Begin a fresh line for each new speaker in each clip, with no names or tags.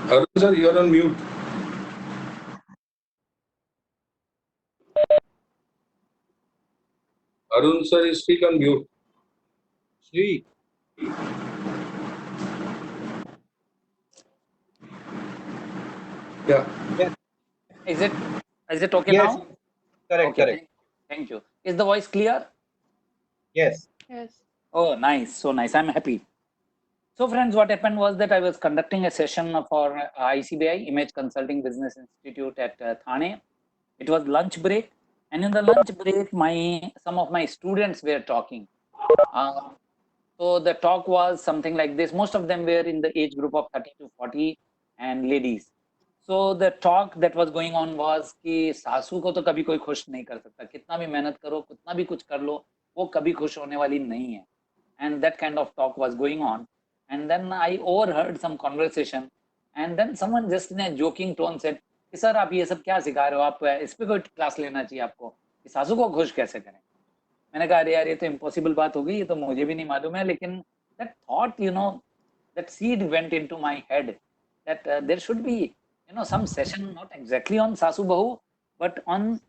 Arun sir, you're on mute. Arun sir, you speak on mute.
Sri.
Yeah.
Yes.
Is it okay
Yes.
now?
Correct.
Okay,
Correct.
thank you. Is the voice clear?
Yes.
Yes.
Oh, nice. So nice. I'm happy. So, friends, what happened was that I was conducting a session for ICBI, Image Consulting Business Institute at Thane. It was lunch break, and in the lunch break, some of my students were talking. Uh, so the talk was something like this. Most of them were in the age group of 30 to 40 and ladies. So the talk that was going on was कि सासू को तो कभी कोई खुश नहीं कर सकता, कितना भी मेहनत करो, कितना भी कुछ कर लो, वो कभी खुश होने वाली नहीं है. And that kind of talk was going on. And then I overheard some conversation, and then someone just in a joking tone said कि सर आप ये सब क्या सिखा रहे हो, आप इस पे कोई क्लास लेना चाहिए आपको कि सासू को खुश कैसे करें. मैंने कहा अरे यार ये तो इम्पॉसिबल बात होगी, ये तो मुझे भी नहीं मालूम है, लेकिन that thought, that seed went into my head that there should be some session, not exactly on sasu bahu, but on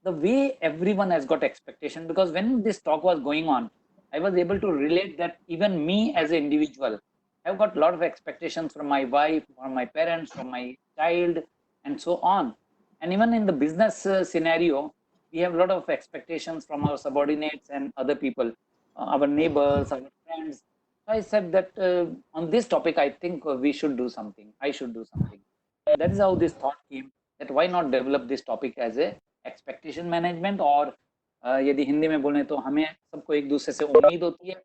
the way everyone has got expectation. Because when this talk was going on, I was able to relate that even me as an individual, I've got a lot of expectations from my wife, from my parents, from my child, and so on. And even in the business scenario, we have a lot of expectations from our subordinates and other people, our neighbors, our friends. So I said that on this topic, I think we should do something. I should do something. And that is how this thought came, that why not develop this topic as a expectation management. और यदि हिंदी में बोलें तो हमें सबको एक दूसरे से उम्मीद होती है,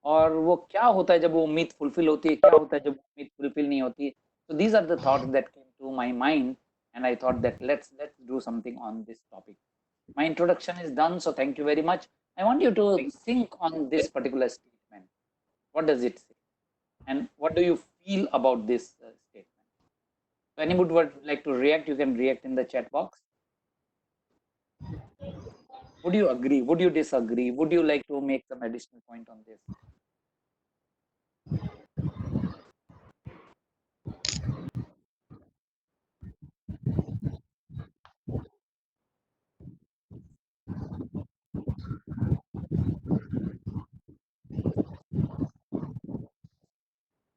और वो क्या होता है जब वो उम्मीद फुलफिल होती है, क्या होता है जब उम्मीद फुलफिल नहीं होती. So these are the thoughts that came to my mind, and I thought that let's do something on this topic. My introduction is done, so thank you very much. I want you to think on this particular statement. What does it say? And what do you feel about this statement? So anybody would like to react, you can react in the chat box. Would you agree? Would you disagree? Would you like to make some additional point on this?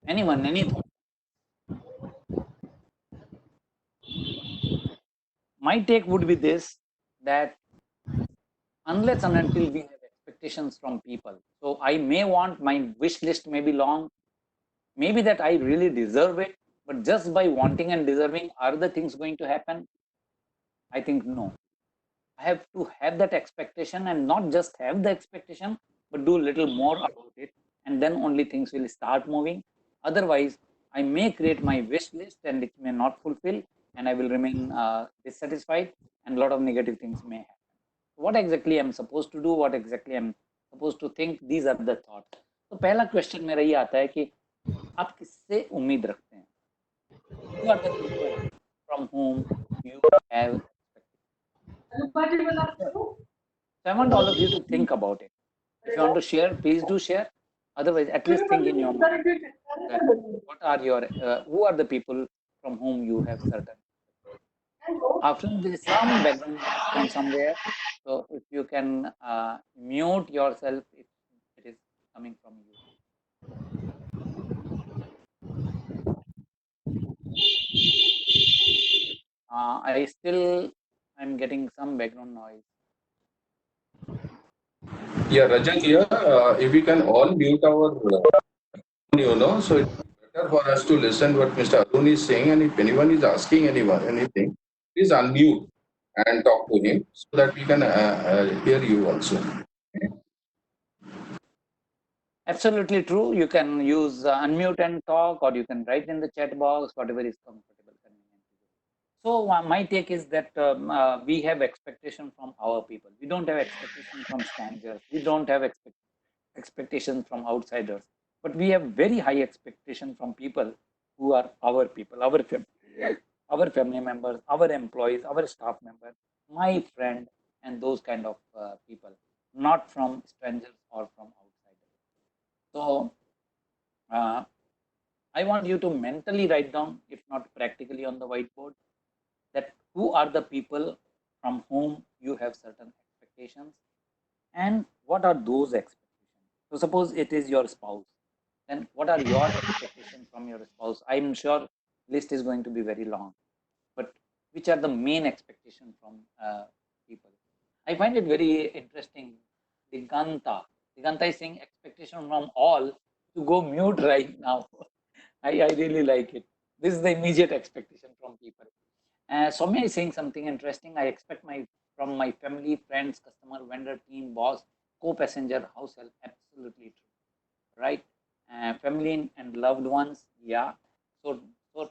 Anyone, any thought? My take would be this, that unless and until we have expectations from people, so I may want my wish list may be long, maybe that I really deserve it, but just by wanting and deserving, are the things going to happen? I think no. I have to have that expectation, and not just have the expectation, but do a little more about it, and then only things will start moving. Otherwise, I may create my wish list and it may not fulfill, and I will remain dissatisfied, and a lot of negative things may happen. What exactly I'm supposed to do, what exactly I'm supposed to think, these are the thoughts. तो पहला question मेरा ये आता है कि आप किससे उम्मीद रखते हैं? Who are the people from whom you have expectations? So I want all of you to think about it. If you want to share, please do share. Otherwise, at least think in your mind that what are your, who are the people from whom you have certain. After there is some background noise from somewhere, so if you can mute yourself if it is coming from you. I'm getting some background noise.
Yeah, Rajat here. If we can all mute our, so it's better for us to listen what Mr. Arun is saying. And if anyone is asking anyone anything, please unmute and talk to him so that we can hear you also.
Absolutely true. You can use unmute and talk, or you can write in the chat box, whatever is comfortable, convenient to you. So my take is that we have expectation from our people. We don't have expectation from strangers. We don't have expectations from outsiders. But we have very high expectation from people who are our people, our family members, our employees, our staff members, my friend, and those kind of people, not from strangers or from outsiders. So I want you to mentally write down, if not practically on the whiteboard, that who are the people from whom you have certain expectations and what are those expectations. So suppose it is your spouse, then what are your expectations from your spouse? I'm sure list is going to be very long, but which are the main expectations from people? I find it very interesting. Diganta is saying expectation from all to go mute right now. I really like it. This is the immediate expectation from people. Soumya is saying something interesting. I expect from my family, friends, customer, vendor, team, boss, co-passenger, house help. Absolutely true, right? Family and loved ones, yeah, so true.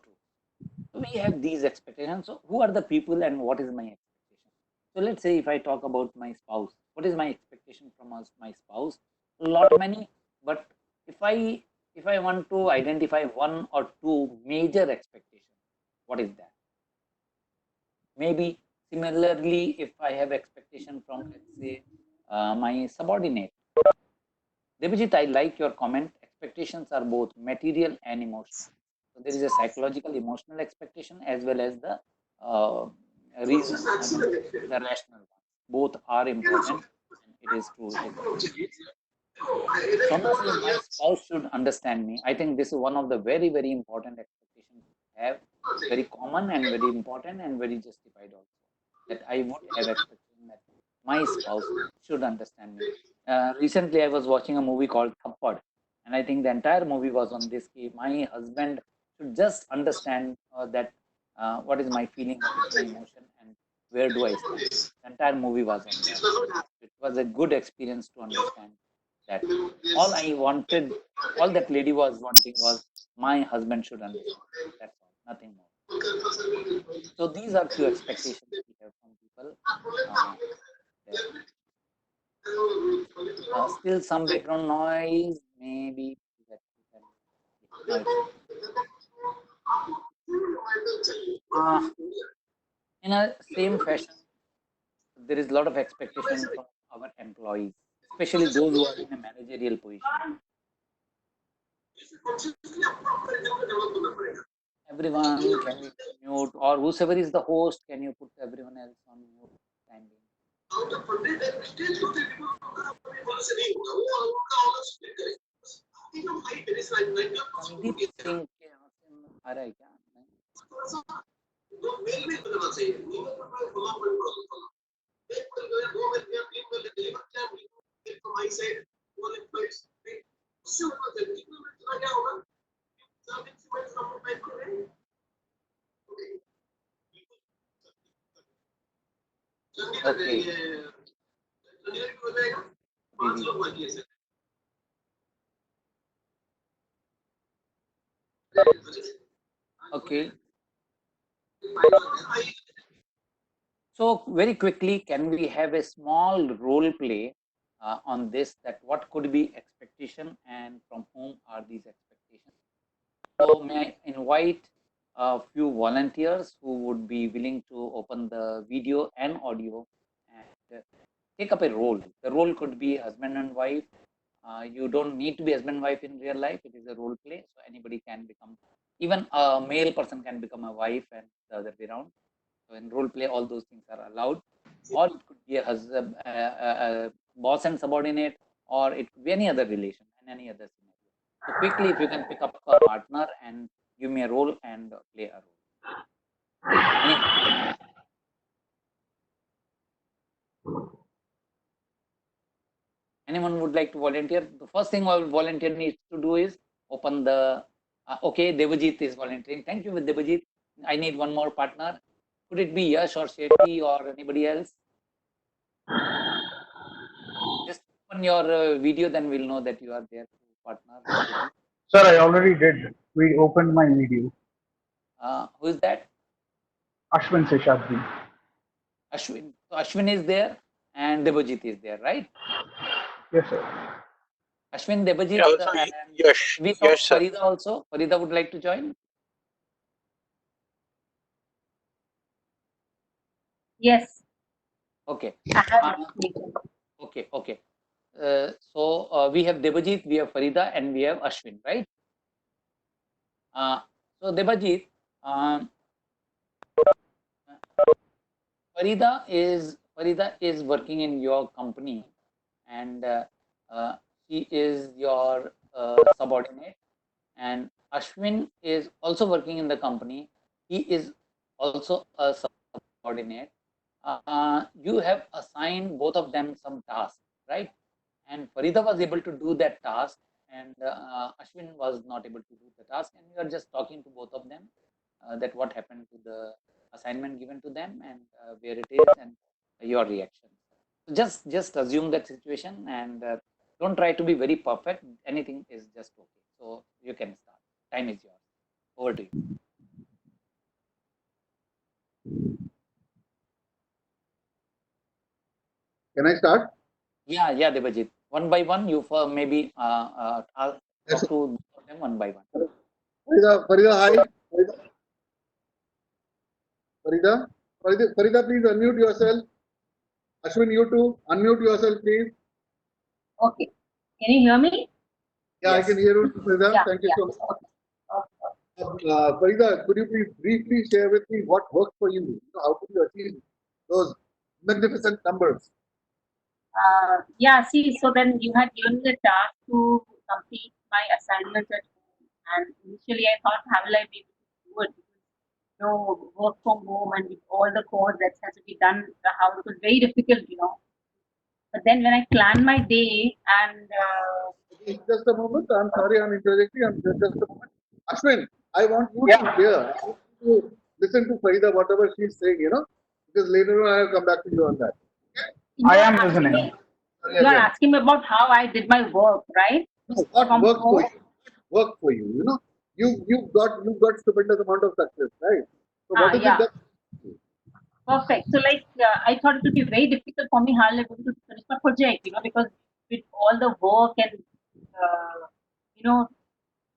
So we have these expectations. So who are the people and what is my expectation? So let's say if I talk about my spouse, what is my expectation from my spouse? Lot many, but if I if I want to identify one or two major expectations, what is that? Maybe similarly, if I have expectation from, let's say, my subordinate. Devajit, I like your comment. Expectations are both material and emotional. So there is a psychological, emotional expectation as well as the reason, the rational one. Both are important, and it is true. It is important. Soumya says my spouse should understand me. I think this is one of the very, very important expectations to have. Very common and very important and very justified also. That I would have expectation that my spouse should understand me. Recently, I was watching a movie called Thappad, and I think the entire movie was on this key. My husband should just understand that what is my feeling, what is my emotion, and where do I stand. The entire movie was on that. It was a good experience to understand that. All I wanted, all that lady was wanting was my husband should understand. That's all, nothing more. So these are few expectations we have from people. Still some background noise, maybe that we can. No, it's in a same fashion. There is a lot of expectation from our employees, especially those who are in a managerial position. Everyone, can we mute, or whoever is the host, can you put everyone else on mute time being? Sandeep Singh के यहाँ से आ रहा है क्या? Okay. Okay. So very quickly, can we have a small role play on this? That what could be expectation and from whom are these expectations? So may I invite a few volunteers who would be willing to open the video and audio and take up a role. The role could be husband and wife. You don't need to be husband and wife in real life. It is a role play, so anybody can become. Even a male person can become a wife, and the other way around. So in role play, all those things are allowed. Or it could be a husband, boss and subordinate, or it could be any other relation and any other scenario. So quickly, if you can pick up a partner and give me a role and play a role. Anyone would like to volunteer? The first thing a volunteer needs to do is open the. Okay, Devajit is volunteering. Thank you, Devajit. I need one more partner. Could it be Yash or Shetty or anybody else? Just open your video, then we'll know that you are there, partner.
Sir, I already did. We opened my video.
Who is that?
Ashwin Seshadri.
Ashwin. So Ashwin is there and Devajit is there, right?
Yes, sir.
Ashwin, Devajit, and
Yes,
we saw
yes, sir.
Farida also. Farida would like to join.
Yes.
Okay.
I have
Okay. Okay. So we have Devajit, we have Farida, and we have Ashwin, right? So Debajit, Farida is working in your company, and she is your subordinate. And Ashwin is also working in the company. He is also a subordinate. You have assigned both of them some task, right? And Farida was able to do that task, and Ashwin was not able to do the task. And you are just talking to both of them that what happened to the assignment given to them, and where it is, and your reaction. So just assume that situation, and don't try to be very perfect. Anything is just okay. So you can start. Time is yours. Over to you.
Can I start?
Yeah, Debajit. One by one, you maybe talk
Yes.
to both of them one by one.
Farida, hi. Farida, please unmute yourself. Ashwin, you too. Unmute yourself, please.
Okay. Can you hear me?
Yeah,
Yes.
I can hear you, Farida.
Yeah,
Thank you
yeah.
so much.
Okay.
Farida, could you please briefly share with me what worked for you? How could you achieve those magnificent numbers?
Yeah, see, so then you had given me the task to complete my assignment at home. And initially I thought, how will I be able to do it? Work from home and with all the code that has to be done in the house, it was very difficult. But then when I planned my day and
Just a moment. I'm sorry, I'm interjecting. Just a moment. Ashwin, I want you
Yeah.
to hear. I want you to listen to Farida, whatever she's saying, because later on I'll come back to you on that.
you
I
are
am
asking
listening.
me,
Sorry
you are
again.
asking me about how I did my work, right?
What
From
worked for
home.
you? What worked for you? You've got stupendous amount of success, right? So what is it
Yeah.
that
Perfect. So, I thought it would be very difficult for me how I'm going to finish my project, because with all the work and, you know,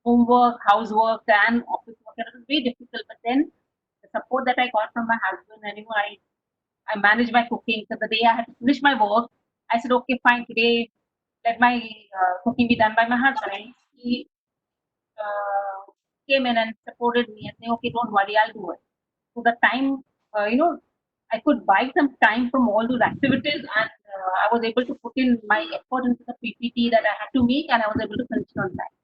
homework, housework, and office work, it was very difficult. But then the support that I got from my husband, and, I managed my cooking. So the day I had to finish my work, I said, okay, fine, today let my cooking be done by my husband. And he came in and supported me and saying, okay, don't worry, I'll do it. So the time, I could buy some time from all those activities, and I was able to put in my effort into the PPT that I had to make, and I was able to finish it on time.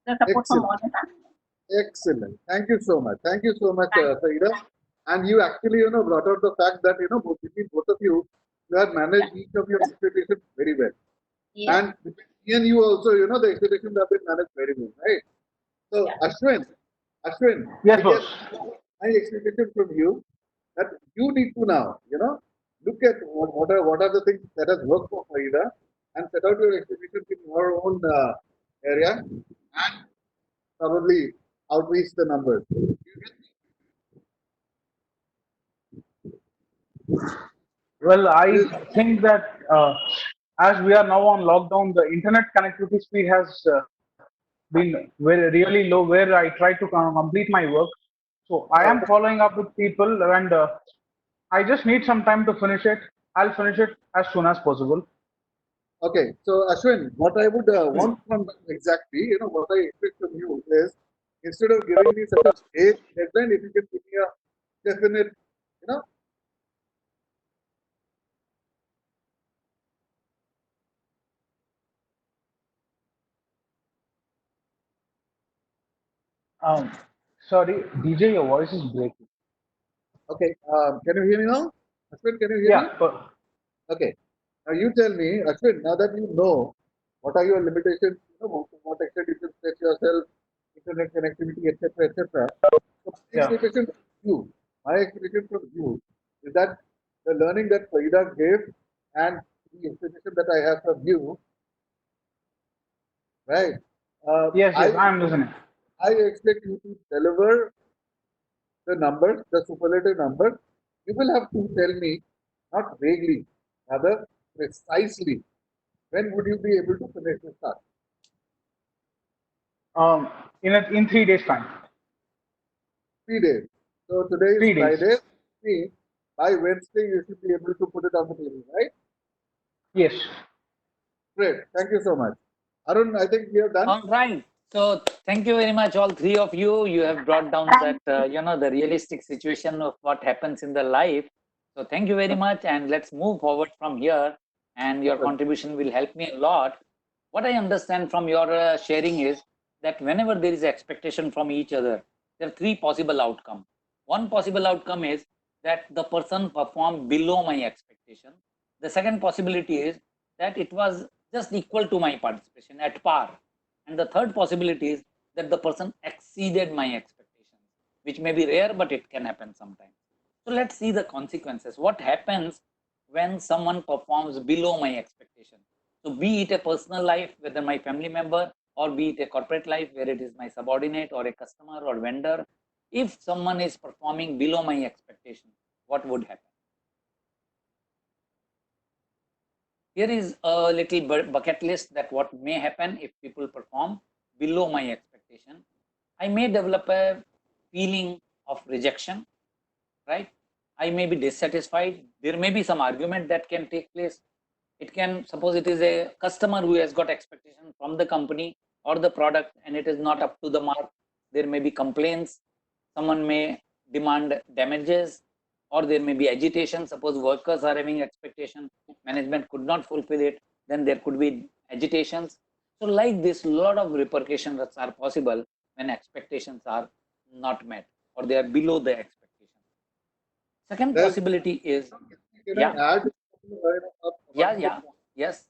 The support from all the family.
excellent? Thank you so much. Thank you so much,
Thank
Farida. And you actually, brought out the fact that between both of you, you have managed each of your expectations very well.
Yeah.
And between me and you also, the expectations have been managed very well, right? So
Yeah.
Ashwin,
Yes,
I
boss.
guess my expectation from you that you need to now, look at what are the things that has worked for Farida and set out your expectations in your own area and probably outreach the numbers.
Well, I think that as we are now on lockdown, the internet connectivity speed has been really low where I try to complete my work. So I am following up with people, and I just need some time to finish it. I'll finish it as soon as possible.
Okay, so Ashwin, what I would want from exactly, what I expect from you is instead of giving me such a vague deadline, if you can give me a definite, you know,
Um, Sorry, DJ, your voice is breaking.
okay, can you hear me now? Ashwin, can you hear me?
Yeah, but
Okay, now you tell me, Ashwin, now that you know what are your limitations, to what extent you can stretch yourself, internet connectivity, etc., etc. So
yeah.
my expectation from you is that the learning that Farida gave and the expectation that I have from you, right? Uh,
Yes,
I
yes, I'm listening.
I expect you to deliver the numbers, the superlative numbers. You will have to tell me, not vaguely, rather precisely, when would you be able to finish this task?
Um, in 3 days time.
3 days. So today is
3 days.
Friday. See, by Wednesday you should be able to put it on the table, right?
Yes.
Great. Thank you so much. Arun, I think we are done.
All right. So thank you very much, all three of you. You have brought down that the realistic situation of what happens in the life. So thank you very much, and let's move forward from here. And your contribution will help me a lot. What I understand from your sharing is that whenever there is expectation from each other, there are three possible outcomes. One possible outcome is that the person performed below my expectation. The second possibility is that it was just equal to my participation at par. And the third possibility is that the person exceeded my expectations, which may be rare, but it can happen sometimes. So let's see the consequences. What happens when someone performs below my expectation? So be it a personal life, whether my family member, or be it a corporate life where it is my subordinate or a customer or vendor, if someone is performing below my expectation, what would happen? Here is a little bucket list that what may happen if people perform below my expectation. I may develop a feeling of rejection, right? I may be dissatisfied. There may be some argument that can take place. It can, suppose it is a customer who has got expectation from the company or the product and it is not up to the mark. There may be complaints. Someone may demand damages, or there may be agitation. Suppose workers are having expectation, management could not fulfill it, then there could be agitations. So like this, a lot of repercussions are possible when expectations are not met or they are below the expectation. Second
There's-
possibility is,
Can
yeah.
I add?
Yes.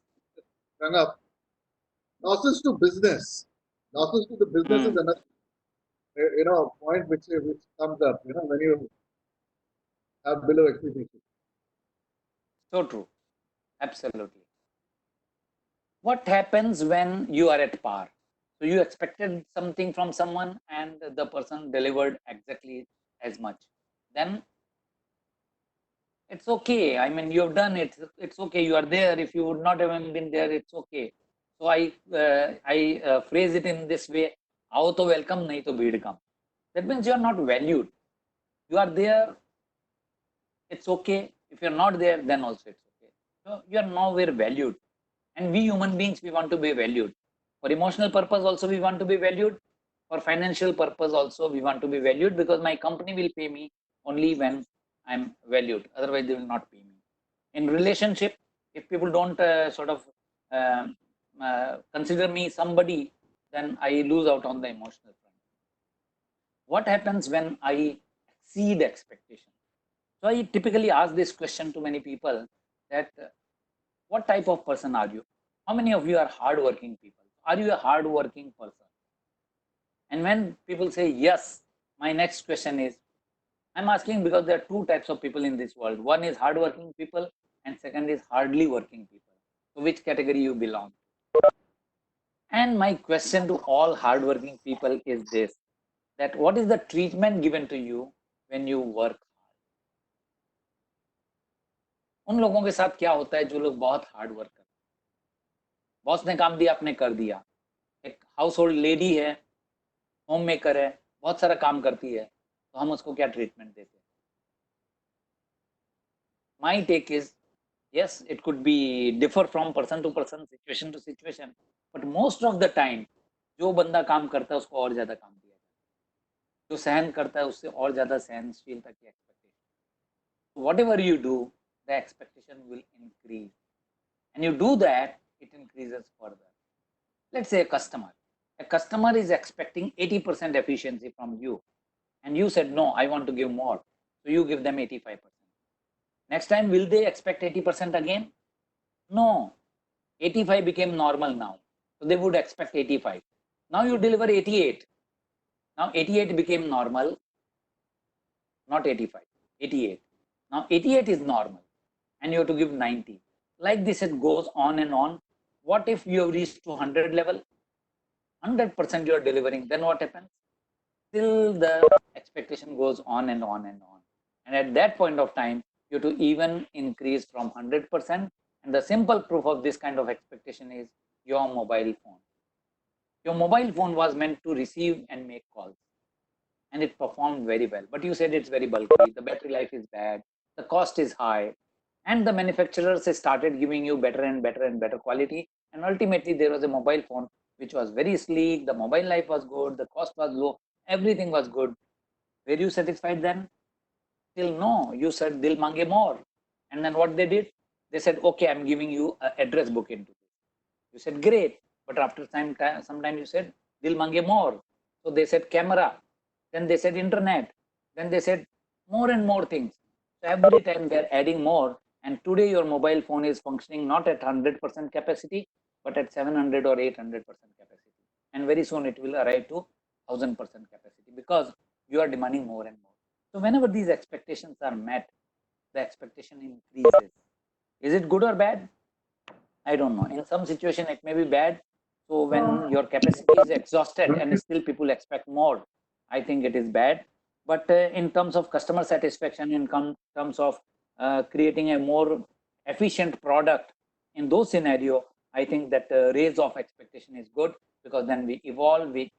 Hung up. Nonsense to business. Nonsense to the business is another, point which comes up. When you have below expectation.
So true. Absolutely. What happens when you are at par? So you expected something from someone and the person delivered exactly as much. Then it's okay. I mean, you have done it. It's okay. You are there. If you would not have been there, it's okay. So I phrase it in this way: "Aao to welcome, nahi to bheed kam." That means you are not valued. You are there. It's okay. If you're not there, then also it's okay. So you are nowhere valued. And we human beings, we want to be valued. For emotional purpose also we want to be valued. For financial purpose also we want to be valued, because my company will pay me only when I'm valued. Otherwise they will not pay me. In relationship, if people don't um consider me somebody, then I lose out on the emotional front. What happens when I exceed expectation? So I typically ask this question to many people that what type of person are you? How many of you are hardworking people? Are you a hardworking person? And when people say yes, my next question is, I'm asking because there are two types of people in this world. One is hardworking people and second is hardly working people. So which category you belong? And my question to all hardworking people is this, that what is the treatment given to you when you work hard? उन लोगों के साथ क्या होता है जो लोग बहुत हार्ड वर्क करते हैं? बॉस ने काम दिया, आपने कर दिया. एक हाउस होल्ड लेडी है, होम मेकर है, बहुत सारा काम करती है, तो हम उसको क्या ट्रीटमेंट देते हैं? My take is, yes, it could be differ from person to person, situation to situation, but most of the time जो बंदा काम करता है उसको और ज्यादा काम दिया जाता है, जो सहन करता है उससे और ज्यादा सहनशीलता की expectation. Whatever you do, the expectation will increase, and you do that, it increases further. Let's say a customer is expecting 80% efficiency from you, and you said no, I want to give more, so you give them 85%. Next time, will they expect 80% again? No. 85 became normal now, so they would expect 85. Now you deliver 88. Now 88 became normal, not 85, 88. Now 88 is normal and you have to give 90. Like this, it goes on and on. What if you have reached to 100 level? 100% you are delivering, then what happens? Still the expectation goes on and on and on. And at that point of time, you have to even increase from 100%. And the simple proof of this kind of expectation is your mobile phone. Your mobile phone was meant to receive and make calls, and it performed very well. But you said it's very bulky, the battery life is bad, the cost is high, and the manufacturers started giving you better and better and better quality. And ultimately, there was a mobile phone which was very sleek, the mobile life was good, the cost was low, everything was good. Were you satisfied then? Still no. You said they'll mange more. And then what they did? They said, okay, I'm giving you an address book into this. You said, great. But after some time you said, they'll mange more. So they said camera. Then they said internet. Then they said more and more things. So every time they're adding more. And today your mobile phone is functioning not at 100% capacity, but at 700 or 800% capacity. And very soon it will arrive to 1000% capacity because you are demanding more and more. So whenever these expectations are met, the expectation increases. Is it good or bad? I don't know. In some situation, it may be bad. So when your capacity is exhausted and still people expect more, I think it is bad. But in terms of customer satisfaction, in terms of creating a more efficient product, in those scenarios, I think that raise of expectation is good because then we evolve, we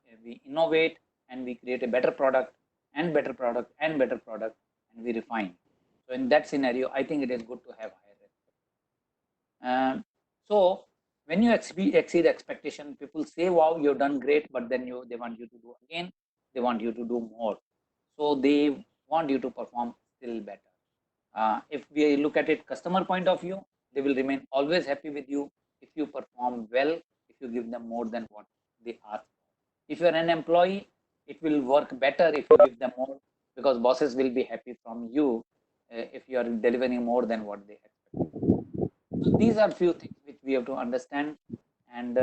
innovate, and we create a better product and better product and better product, and we refine. So in that scenario, I think it is good to have higher expectation. So when you exceed expectation, people say, wow, you've done great, but then they want you to do again, they want you to do more. So they want you to perform still better. If we look at it customer point of view, they will remain always happy with you if you perform well, if you give them more than what they ask for. If you're an employee, it will work better if you give them more because bosses will be happy from you if you are delivering more than what they expect. So these are few things which we have to understand. And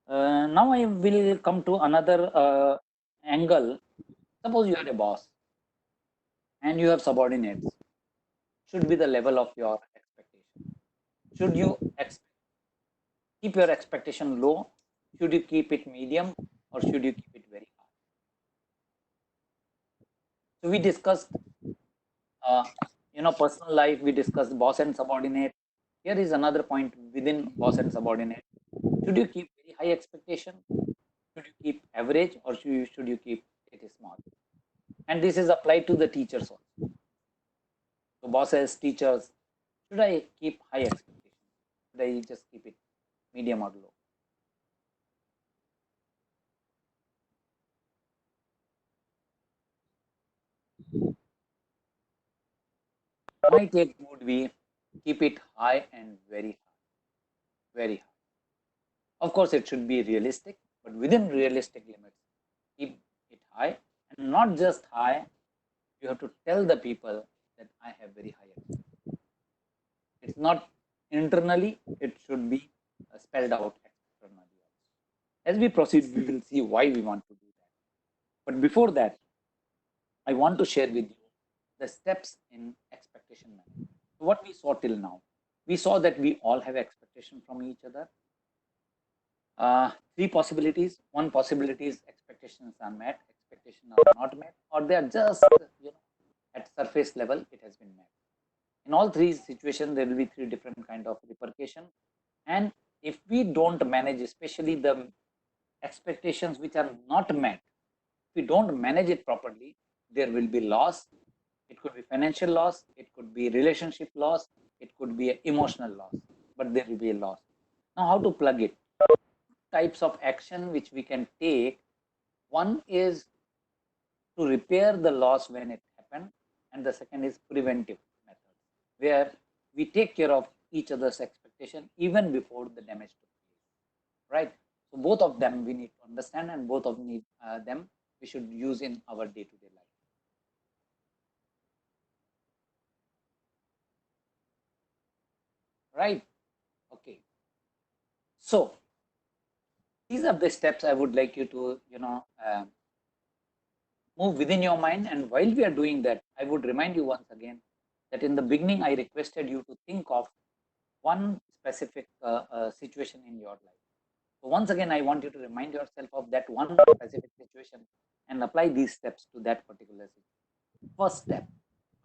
now I will come to another angle. Suppose you are a boss and you have subordinates. Should be the level of your expectation. Should you keep your expectation low? Should you keep it medium or should you keep it very high? So we discussed, personal life. We discussed boss and subordinate. Here is another point within boss and subordinate. Should you keep very high expectation? Should you keep average or should you keep it small? And this is applied to the teachers also. So bosses, teachers, should I keep high expectation? Should I just keep it medium or low? My take would be keep it high and very high. Very high. Of course, it should be realistic, but within realistic limits, keep it high and not just high. You have to tell the people that I have very high expectations. It's not internally, it should be spelled out externally. As we proceed, we will see why we want to do that. But before that, I want to share with you the steps in expectation management. So what we saw till now, we saw that we all have expectation from each other. Three possibilities. One possibility is expectations are met, expectations are not met, or they are just at surface level it has been met. In all three situations, there will be three different kind of repercussions. And if we don't manage, especially the expectations which are not met, if we don't manage it properly, there will be loss. It could be financial loss, it could be relationship loss, it could be emotional loss, but there will be a loss. Now, how to plug it? Types of action which we can take. One is to repair the loss when it happened, and the second is preventive method, where we take care of each other's expectation even before the damage took place. Right? So both of them we need to understand, and both of them we should use in our day-to-day life. Right? Okay. So these are the steps I would like you to move within your mind. And while we are doing that, I would remind you once again that in the beginning I requested you to think of one specific situation in your life. So once again, I want you to remind yourself of that one specific situation and apply these steps to that particular situation. First step,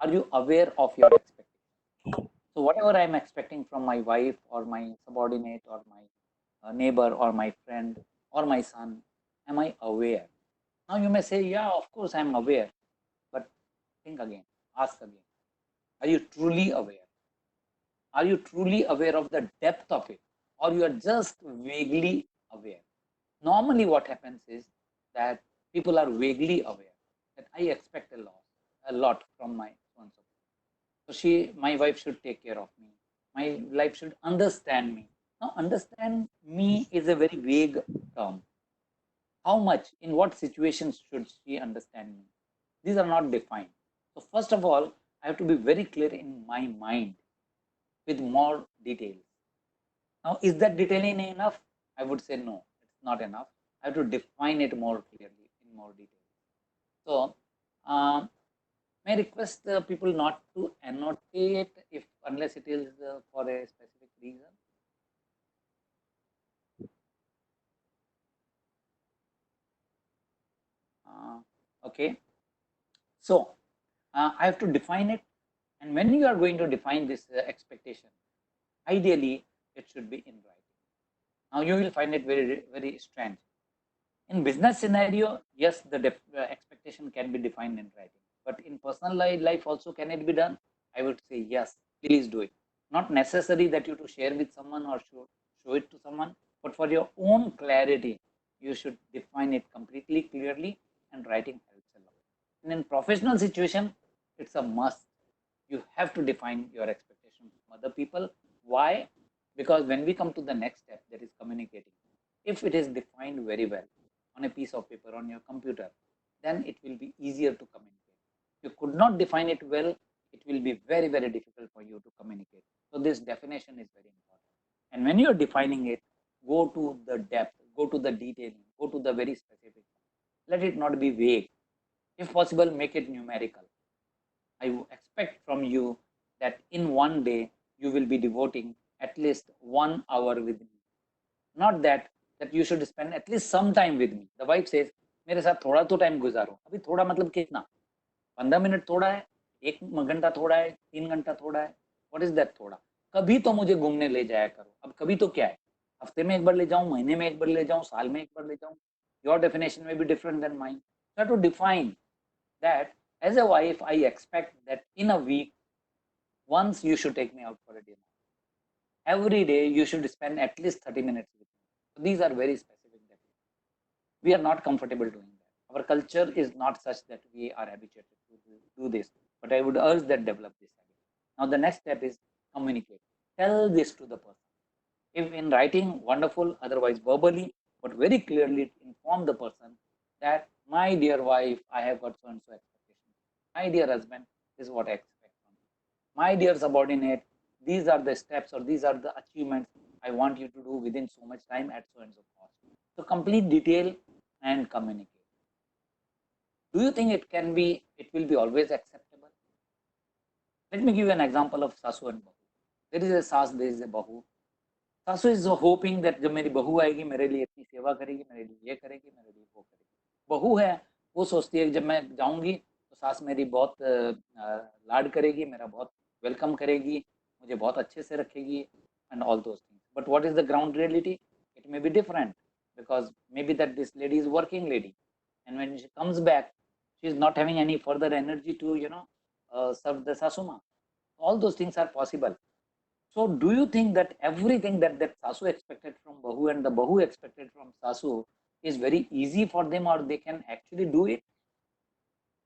are you aware of your expectations? So whatever I'm expecting from my wife or my subordinate or my neighbor or my friend or my son, am I aware? Now you may say, yeah, of course I'm aware. But think again, ask again. Are you truly aware? Are you truly aware of the depth of it? Or you are just vaguely aware? Normally what happens is that people are vaguely aware that I expect a lot from my so-and-so. So my wife should take care of me. My wife should understand me. Now, understand me is a very vague term. How much, in what situations should she understand me? These are not defined. So first of all, I have to be very clear in my mind with more details. Now, is that detailing enough? I would say no, it's not enough. I have to define it more clearly in more detail. So, may I request people not to annotate if unless it is for a specific reason. Okay. So, I have to define it. And when you are going to define this expectation, ideally, it should be in writing. Now, you will find it very, very strange. In business scenario, yes, the expectation can be defined in writing. But in personal life also, can it be done? I would say yes, please do it. Not necessary that you to share with someone or show it to someone, but for your own clarity, you should define it completely clearly, and writing helps a lot. And in professional situation, it's a must. You have to define your expectations from other people. Why? Because when we come to the next step, that is communicating, if it is defined very well on a piece of paper on your computer, then it will be easier to communicate. If you could not define it well, it will be very, very difficult for you to communicate. So this definition is very important. And when you are defining it, go to the depth, go to the detailing, go to the very specific. Let it not be vague. If possible, make it numerical. I expect from you that in one day you will be devoting at least 1 hour with me. Not that you should spend at least some time with me. The wife says, मेरे साथ थोड़ा तो time गुजारो. अभी थोड़ा मतलब कितना? 15 minute थोड़ा है, 1 घंटा थोड़ा है, 3 घंटा थोड़ा है. What is that थोड़ा? कभी तो मुझे घूमने ले जाया करो. अब कभी तो क्या है? हफ्ते में एक बार ले जाऊं, महीने में एक बार ले जाऊं, साल में एक बार ले जाऊं. Your definition may be different than mine. So I have to define that as a wife, I expect that in a week, once you should take me out for a dinner. Every day, you should spend at least 30 minutes with me. So these are very specific. We are not comfortable doing that. Our culture is not such that we are habituated to do this. But I would urge that develop this habit. Now, the next step is communicate. Tell this to the person. If in writing, wonderful, otherwise verbally, but very clearly inform the person that my dear wife, I have got so and so expectations. My dear husband, this is what I expect from you. My dear subordinate, these are the steps or these are the achievements I want you to do within so much time at so and so cost. So complete detail and communicate. Do you think it will be always acceptable? Let me give you an example of Sasu and Bahu. There is a Sas, there is a Bahu. सासू is hoping that जब मेरी बहू आएगी मेरे लिए इतनी सेवा करेगी, मेरे लिए ये करेगी, मेरे लिए वो करेगी. बहू है, वो सोचती है कि जब मैं जाऊंगी तो सास मेरी बहुत लाड करेगी, मेरा बहुत वेलकम करेगी, मुझे बहुत अच्छे से रखेगी and all those things. But what is the ground reality? It may be different because maybe that this lady is working lady, and when she comes back she is not having any further energy to serve the sasuma. All those things are possible. So do you think that everything that Sasu expected from Bahu and the Bahu expected from Sasu is very easy for them, or they can actually do it?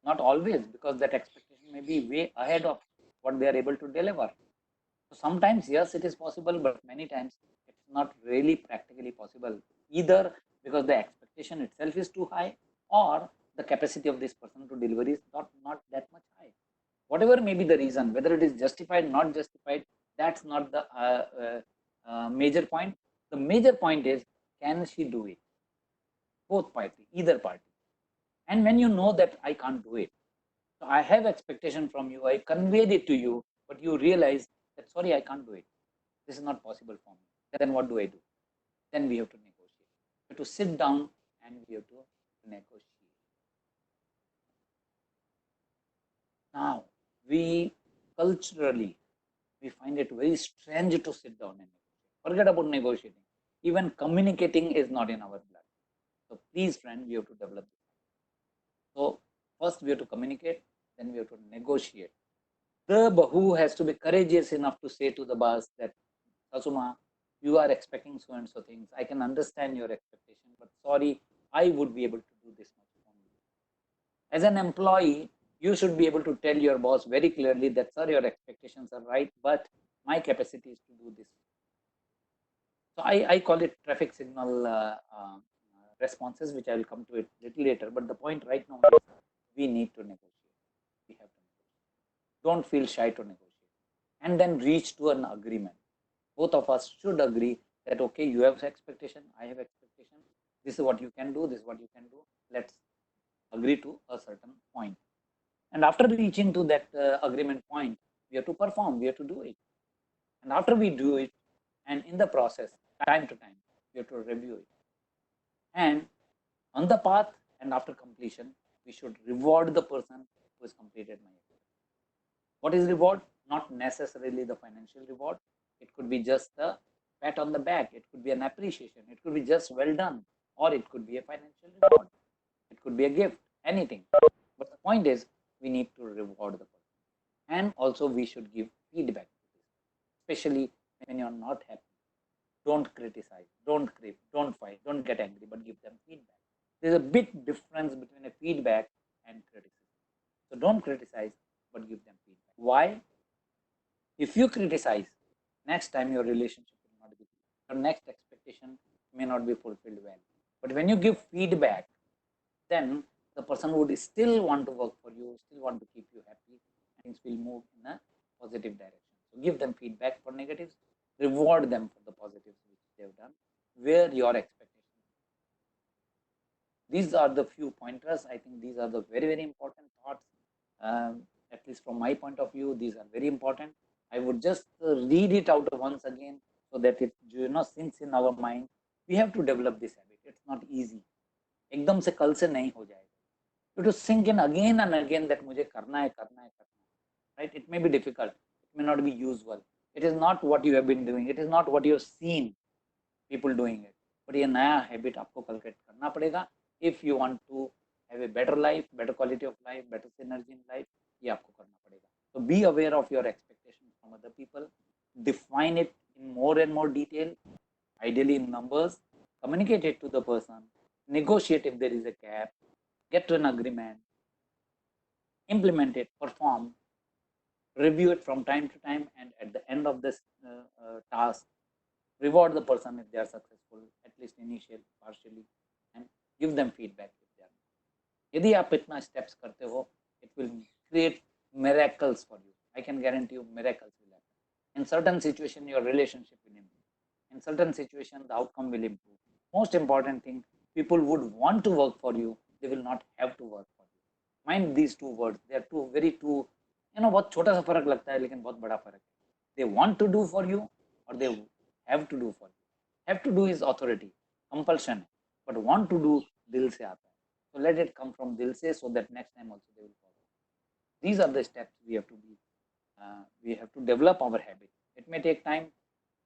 Not always, because that expectation may be way ahead of what they are able to deliver. So sometimes, yes, it is possible, but many times it's not really practically possible, either because the expectation itself is too high, or the capacity of this person to deliver is not that much high. Whatever may be the reason, whether it is justified, not justified, that's not the major point. The major point is, can she do it? Both party, either party. And when you know that I can't do it, so I have expectation from you, I conveyed it to you, but you realize that, sorry, I can't do it. This is not possible for me. Then what do I do? Then we have to negotiate. We have to sit down and we have to negotiate. Now, we culturally, we find it very strange to sit down and negotiate. Forget about negotiating. Even communicating is not in our blood. So please, friend, we have to develop this. So first we have to communicate, then we have to negotiate. The Bahu has to be courageous enough to say to the boss that, Sasuma, you are expecting so and so things. I can understand your expectation, but sorry, I would be able to do this much only. As an employee, you should be able to tell your boss very clearly that, sir, your expectations are right, but my capacity is to do this. So I call it traffic signal responses, which I will come to it little later. But the point right now is we need to negotiate. We have to negotiate. Don't feel shy to negotiate, and then reach to an agreement. Both of us should agree that, okay, you have expectation, I have expectation. This is what you can do. This is what you can do. Let's agree to a certain point. And after reaching to that agreement point, we have to perform. We have to do it. And after we do it, and in the process, time to time, we have to review it. And on the path and after completion, we should reward the person who has completed my activity. What is reward? Not necessarily the financial reward. It could be just a pat on the back. It could be an appreciation. It could be just well done, or it could be a financial reward. It could be a gift, anything. But the point is, we need to reward the person. And also we should give feedback to this, especially when you're not happy. Don't criticize, don't creep, don't fight, don't get angry, but give them feedback. There's a big difference between a feedback and criticism. So don't criticize, but give them feedback. Why? If you criticize, next time your relationship will not be good. Your next expectation may not be fulfilled well. But when you give feedback, then the person would still want to work for you, still want to keep you happy, and things will move in a positive direction. So give them feedback for negatives, reward them for the positives which they've done, where your expectations. These are the few pointers. I think these are the very, very important thoughts. At least from my point of view, these are very important. I would just read it out once again so that it sinks in our mind. We have to develop this habit. It's not easy. एकदम से कल से नहीं हो जाएगा. You have to sink in again and again that मुझे करना है. Right? It may be difficult. It may not be usual. It is not what you have been doing. It is not what you have seen people doing it. But ये नया habit आपको cultivate करना पड़ेगा if you want to have a better life, better quality of life, better synergy in life. ये आपको करना पड़ेगा. So be aware of your expectations from other people. Define it in more and more detail, ideally in numbers. Communicate it to the person. Negotiate if there is a gap. Get to an agreement. Implement it. Perform. Review it from time to time, and at the end of this task, reward the person if they are successful, at least initially, partially, and give them feedback if they are not. यदि आप इतना steps करते हो, it will create miracles for you. I can guarantee you miracles will happen. In certain situation, your relationship will improve. In certain situation, the outcome will improve. Most important thing, people would want to work for you. They will not have to work for you. Mind these two words. They are two बहुत छोटा सा फर्क लगता है, लेकिन बहुत बड़ा फर्क है. They want to do for you or they have to do for you. Have to do is authority, compulsion, but want to do दिल से आता है. So let it come from दिल से, so that next time also they will follow. These are the steps we have to develop our habit. It may take time.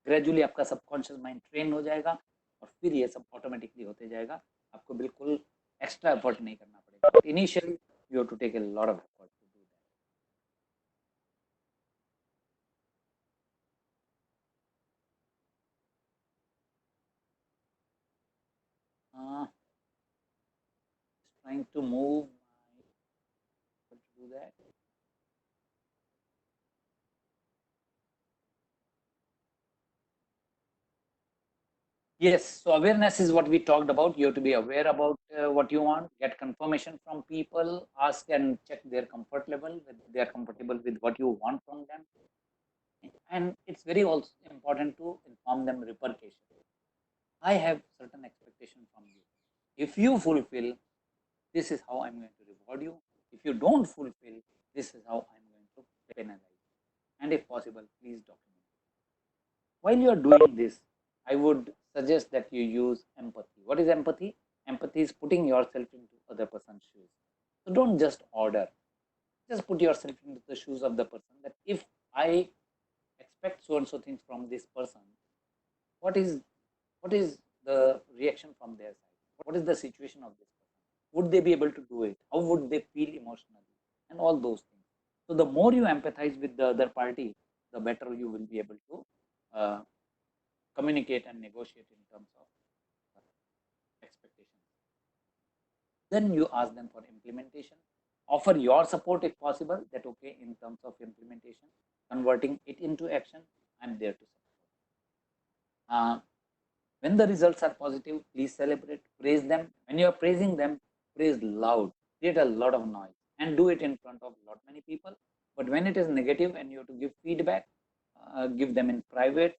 Gradually आपका subconscious mind train हो जाएगा और फिर ये सब automatically होते जाएगा. आपको बिल्कुल extra effort नहीं करना पड़ेगा. But initially you have to take a lot of effort to do that. Trying to move to do that. Yes, so awareness is what we talked about. You have to be aware about what you want, get confirmation from people, ask and check their comfort level, whether they are comfortable with what you want from them. And it's very also important to inform them repercussions. I have certain expectation from you. If you fulfill, this is how I'm going to reward you. If you don't fulfill, this is how I'm going to penalize you. And if possible, please document it. While you are doing this, I would suggest that you use empathy. What is empathy? Empathy is putting yourself into other person's shoes. So don't just order. Just put yourself into the shoes of the person, that if I expect so and so things from this person, what is the reaction from their side? What is the situation of this person? Would they be able to do it? How would they feel emotionally? And all those things. So the more you empathize with the other party, the better you will be able to communicate and negotiate in terms of expectations. Then you ask them for implementation. Offer your support if possible, that okay, in terms of implementation, converting it into action, I'm there to support. When the results are positive, please celebrate, praise them. When you are praising them, praise loud, create a lot of noise, and do it in front of lot many people. But when it is negative and you have to give feedback, give them in private,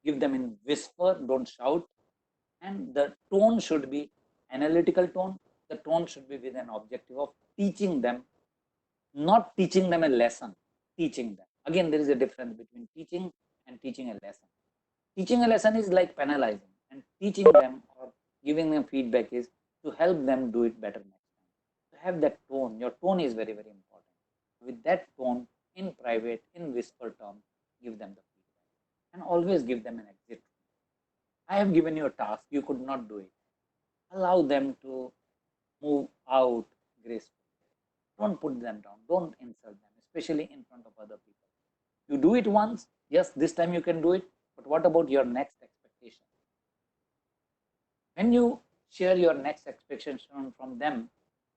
give them in whisper, don't shout. And the tone should be analytical tone. The tone should be with an objective of teaching them, not teaching them a lesson, teaching them. Again, there is a difference between teaching and teaching a lesson. Teaching a lesson is like penalizing, and teaching them or giving them feedback is to help them do it better next time. To have that tone, your tone is very, very important. With that tone, in private, in whisper terms, give them the feedback and always give them an exit. I have given you a task, you could not do it. Allow them to move out gracefully. Don't put them down, don't insult them, especially in front of other people. You do it once, yes, this time you can do it, but what about your next expectation? When you share your next expectation from them,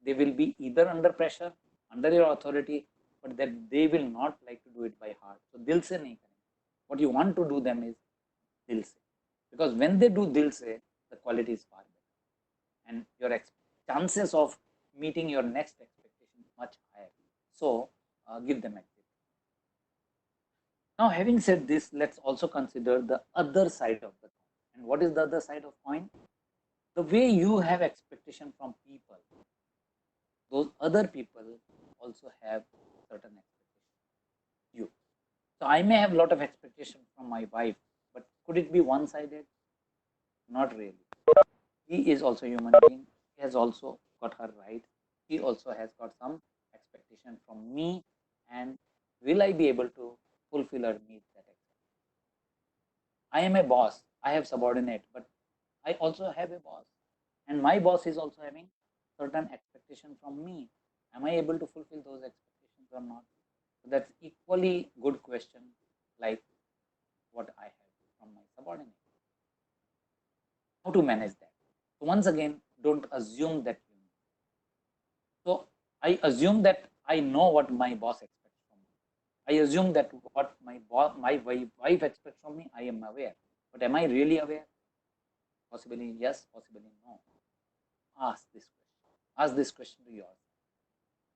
they will be either under pressure, under your authority, but that they will not like to do it by heart. So dil se nahi karenge. What you want to do them is dil se, because when they do dil se, the quality is far better, and your chances of meeting your next expectation much higher. So give them exit. Now, having said this, let's also consider the other side of the coin. And what is the other side of coin? The way you have expectation from people, those other people also have certain expectations. You. So I may have a lot of expectation from my wife, but could it be one-sided? Not really. He is also a human being. He has also got her right. He also has got some expectation from me, and will I be able to fulfill or meet that expectation? I am a boss. I have subordinate, but I also have a boss, and my boss is also having certain expectation from me. Am I able to fulfill those expectations or not? So that's equally good question, like what I have from my subordinate. How to manage that? So once again, don't assume that you know. So I assume that I know what my boss expects from me. I assume that what my wife expects from me, I am aware. But am I really aware? Possibly yes, possibly no. Ask this question. Ask this question to yourself.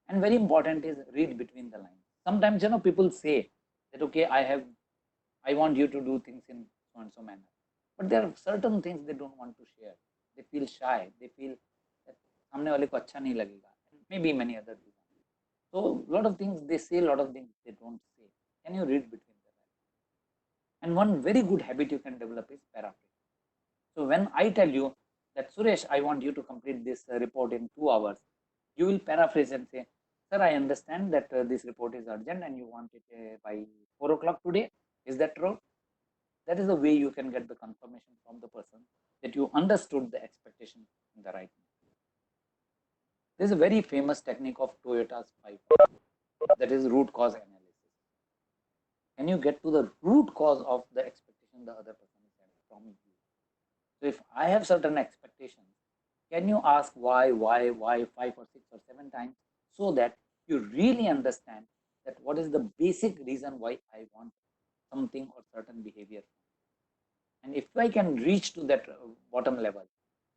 And very important is read between the lines. Sometimes people say that okay, I want you to do things in so and so manner. But there are certain things they don't want to share. They feel shy. They feel that सामने वाले को अच्छा नहीं लगेगा. Maybe many other reasons. So a lot of things they say, a lot of things they don't say. Can you read between the lines? And one very good habit you can develop is paraphrase. So when I tell you that Suresh, I want you to complete this report in 2 hours, you will paraphrase and say, sir, I understand that this report is urgent and you want it by 4 o'clock today. Is that true? That is the way you can get the confirmation from the person that you understood the expectation in the right way. There is a very famous technique of Toyota's 5, that is root cause analysis. Can you get to the root cause of the expectation the other person is having from you? So if I have certain expectations, can you ask why 5 or 6 or 7 times, so that you really understand that what is the basic reason why I want something or certain behavior. And if I can reach to that bottom level,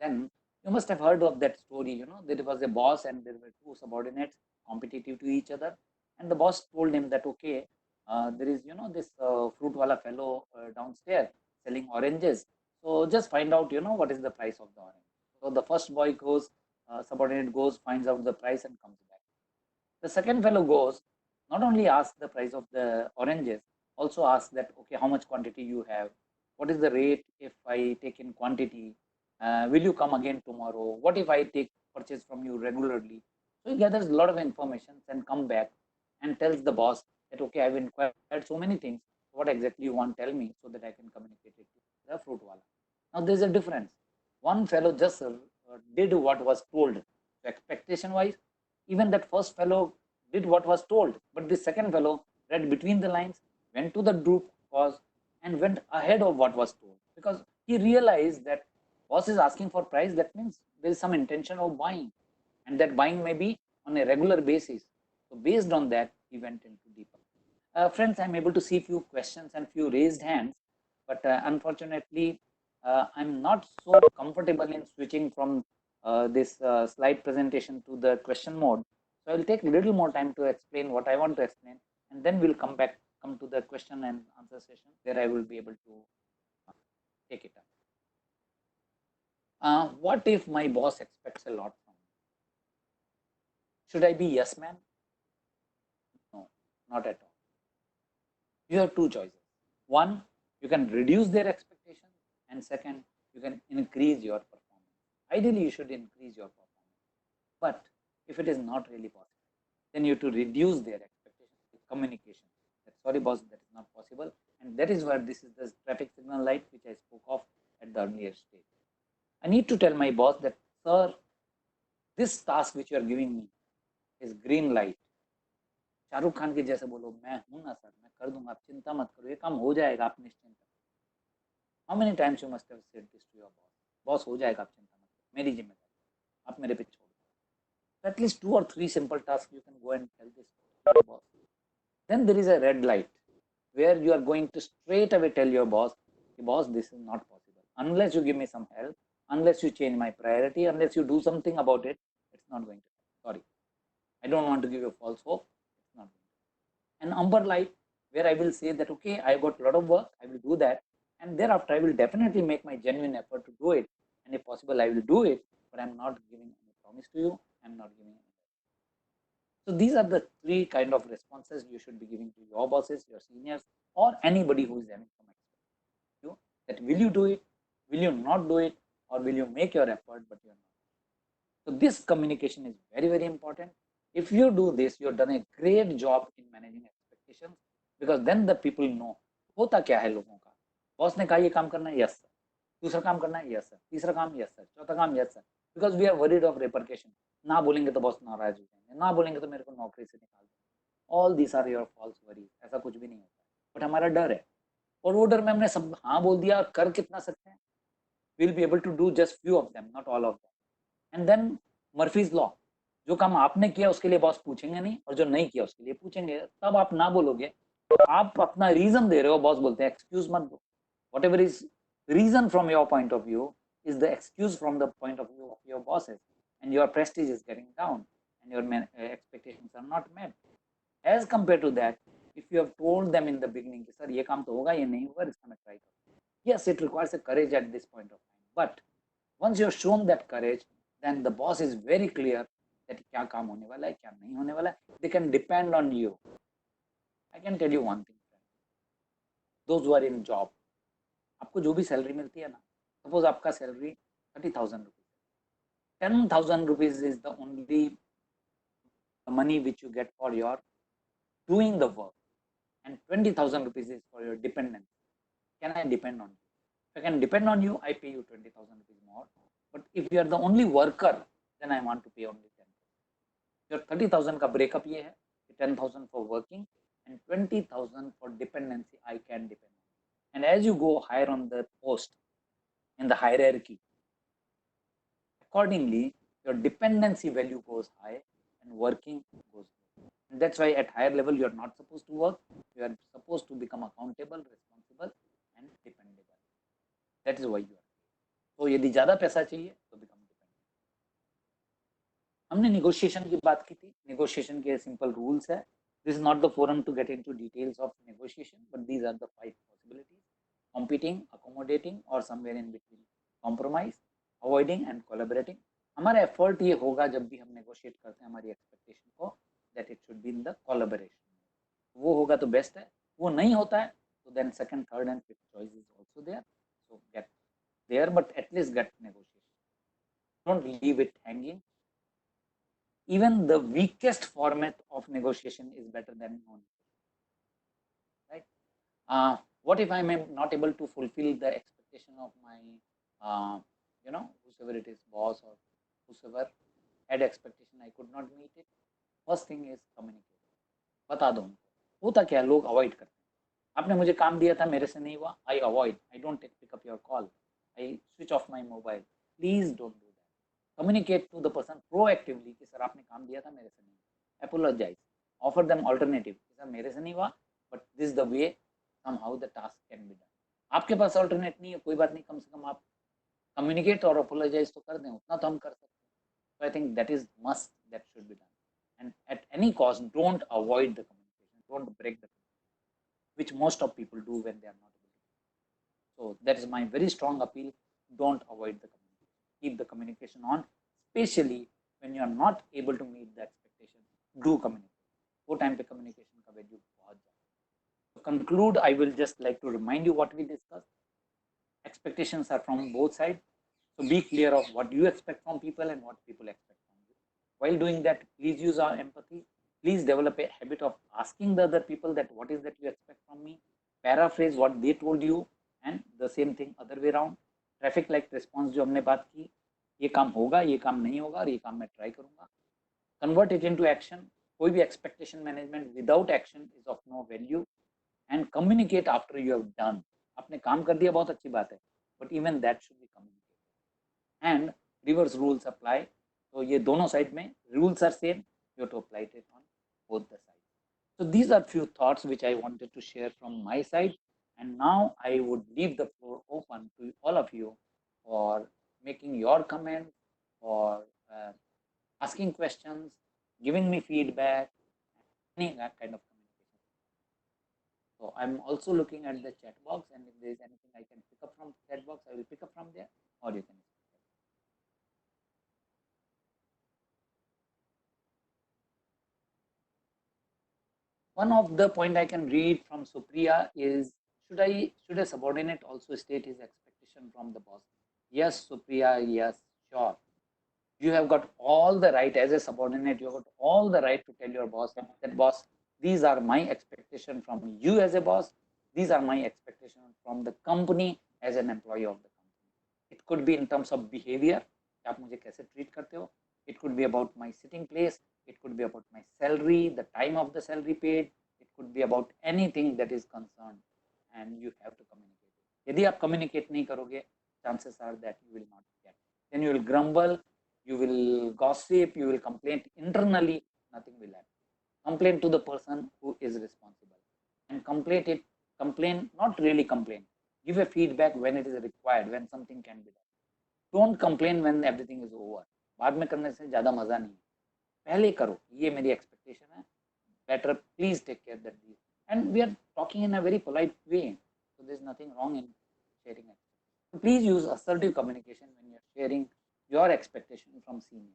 then you must have heard of that story. There was a boss and there were 2 subordinates competitive to each other, and the boss told him that okay, there is this fruit wala fellow downstairs selling oranges, so just find out what is the price of the orange. So the first boy goes, subordinate goes, finds out the price and comes back. The second fellow goes, not only asks the price of the oranges, also asks that okay, how much quantity you have, what is the rate if I take in quantity, will you come again tomorrow, what if I take purchase from you regularly. So he gathers a lot of information and come back and tells the boss that okay, I've inquired so many things, what exactly you want, tell me so that I can communicate it to the fruit wala. Now there's a difference. One fellow just did what was told. Expectation wise, even that first fellow did what was told, but the second fellow read between the lines, went to the root cause, and went ahead of what was told. because he realized that boss is asking for price. That means there is some intention of buying, and that buying may be on a regular basis. So based on that, he went into deeper. Friends, I'm able to see few questions and few raised hands, but unfortunately, I'm not so comfortable in switching from this slide presentation to the question mode. So I'll take a little more time to explain what I want to explain, and then we'll come to the question and answer session, where I will be able to take it up. What if my boss expects a lot from me? Should I be yes man? No, not at all. You have two choices. One, you can reduce their expectations, and second, you can increase your performance. Ideally, you should increase your performance. But if it is not really possible, then you have to reduce their expectations with communication. That, sorry, boss, that is not possible. And that is where this is the traffic signal light which I spoke of at the earlier stage. I need to tell my boss that, sir, this task which you are giving me is green light. Shahrukh Khan के जैसे बोलो, मैं हूं ना sir, मैं कर दूंगा, आप चिंता मत करो, ये काम हो जाएगा, आप निश्चिंत रहो. How many times you must have said this to your boss? Boss हो जाएगा, आप चिंता मत करो, मेरी जिम्मेदारी, आप मेरे पे छोड़ दो. At least 2 or 3 simple tasks you can go and tell this to your boss. Then there is a red light where you are going to straight away tell your boss, boss, this is not possible. Unless you give me some help, unless you change my priority, unless you do something about it, it's not going to happen. Sorry. I don't want to give you false hope. It's not going to happen. An amber light where I will say that, okay, I got a lot of work, I will do that. And thereafter, I will definitely make my genuine effort to do it. And if possible, I will do it. But I'm not giving any promise to you. I'm not giving any. So these are the 3 kind of responses you should be giving to your bosses, your seniors, or anybody who is having some experience. You, that will you do it? Will you not do it? Or will you make your effort but you're not? So this communication is very, very important. If you do this, you've done a great job in managing expectations, because then the people know होता क्या है लोगों का. Boss ने कहा ये काम करना है, यस सर. दूसरा काम करना है, यस सर. तीसरा काम, यस सर. चौथा काम, yes sir. Because we are worried of repercussion. ना बोलेंगे तो बॉस नाराज हो जाएंगे, ना बोलेंगे तो मेरे को नौकरी से निकाल देंगे. All this are your false worries. ऐसा कुछ भी नहीं होता है, बट हमारा डर है. और वो डर में हमने सब हाँ बोल दिया, और कर कितना सकते हैं? we'll be able to do just few of them, not all of them. And then Murphy's law, जो काम आपने किया उसके लिए बॉस पूछेंगे नहीं, और जो नहीं किया उसके लिए पूछेंगे. तब आप ना बोलोगे, आप अपना रीजन दे रहे हो, बॉस बोलते हैं एक्सक्यूज मत दो. whatever is reason from your point of view is the excuse from the point of view of your bosses, and your prestige is getting down, and your expectations are not met. As compared to that, if you have told them in the beginning कि sir ये काम तो होगा, ये नहीं होगा, इसका मैं ट्राई करूँ. Yes, it requires a courage at this point of time, but once you have shown that courage, then the boss is very clear that क्या काम होने वाला है, क्या नहीं होने वाला है. They can depend on you. I can tell you one thing, those who are in job, आपको जो भी सैलरी मिलती है ना, सपोज आपका salary 30,000 rupees, 10,000 rupees is the only money which you get for your doing the work, and 20,000 rupees is for your dependence. Can I depend on you? If I can depend on you, I pay you 20,000 rupees more. But if you are the only worker, then I want to pay only 10,000. Your 30,000 का breakup ये है, 10,000 for working and 20,000 for dependency. I can depend on you. And as you go higher on the post in the hierarchy, accordingly your dependency value goes high and working goes low. And that's why at higher level you are not supposed to work. You are supposed to become accountable, responsible, and dependable. That is why you are. तो यदि ज्यादा पैसा चाहिए तो become dependent. हमने negotiation की बात की थी. Negotiation के simple rules है. This is not the forum to get into details of negotiation, but these are the 5 possibilities: competing, accommodating, or somewhere in between, compromise, avoiding, and collaborating. हमारा effort ये होगा जब भी हम negotiate करते हैं हमारी expectation को, that it should be in the collaboration. वो होगा तो best है. वो नहीं होता है तो then second, third, and fifth choice is also there. So get there, but at least get negotiation. Don't leave it hanging. Even the weakest format of negotiation is better than non-negotiation, right? What if I am not able to fulfill the expectation of my, whosoever it is, boss or whosoever had expectation, I could not meet it? First thing is communicate. बता दो उनको. होता क्या, लोग avoid करते हैं. आपने मुझे काम दिया था, मेरे से नहीं हुआ, I avoid, I don't pick up your call, I switch off my mobile. Please don't do that. Communicate to the person proactively कि सर आपने काम दिया था, मेरे से नहीं हुआ. Apologize. Offer them alternative. Sir मेरे से नहीं हुआ, but this is the way somehow the task can be done. आपके पास alternate नहीं है, कोई बात नहीं, कम से कम आप communicate और apologize तो कर दें, उतना तो हम कर सकते हैं. So I think that is must, that should be done. And at any cost, don't avoid the communication, don't break the communication, which most of people do when they are not able to. So that is my very strong appeal. Don't avoid the communication. Keep the communication on, especially when you are not able to meet the expectation. Do communicate. वो time पे communication का value बहुत ज़्यादा. To conclude, I will just like to remind you what we discussed. Expectations are from both sides. So be clear of what you expect from people and what people expect from you. While doing that, please use our empathy. Please develop a habit of asking the other people that what is that you expect from me. Paraphrase what they told you and the same thing other way around. Traffic light response जो हमने बात की, ये काम होगा, ये काम नहीं होगा और ये काम मैं ट्राई करूंगा. Convert it into action. कोई भी expectation management without action is of no value. And communicate after you have done. आपने काम कर दिया, बहुत अच्छी बात है, but even that should be communicated. And reverse rules apply. So ये दोनों साइड में rules are same. You have to apply it on both the sides. So these are few thoughts which I wanted to share from my side. And now I would leave the floor open to all of you for making your comments, or asking questions, giving me feedback, any kind of communication. So I'm also looking at the chat box, and if there is anything I can pick up from the chat box, I will pick up from there, or you can. One of the point I can read from Supriya is, should a subordinate also state his expectation from the boss? Yes, Supriya, yes, sure. You have got all the right as a subordinate. You have got all the right to tell your boss that boss, these are my expectation from you as a boss. These are my expectations from the company as an employee of the company. It could be in terms of behavior. आप मुझे कैसे treat करते हो? It could be about my sitting place. It could be about my salary, the time of the salary paid. It could be about anything that is concerned, and you have to communicate. यदि आप communicate नहीं करोगे, chances are that you will not get. Then you will grumble, you will gossip, you will complain internally. Nothing will happen. Complain to the person who is responsible, and complain, not really complain. Give a feedback when it is required, when something can be done. Don't complain when everything is over. बाद में करने से ज़्यादा मज़ा नहीं है. पहले करो, ये मेरी expectation है. Better, please take care that these. And we are talking in a very polite way, so there's nothing wrong in sharing it. So please use assertive communication when you're sharing your expectation from senior.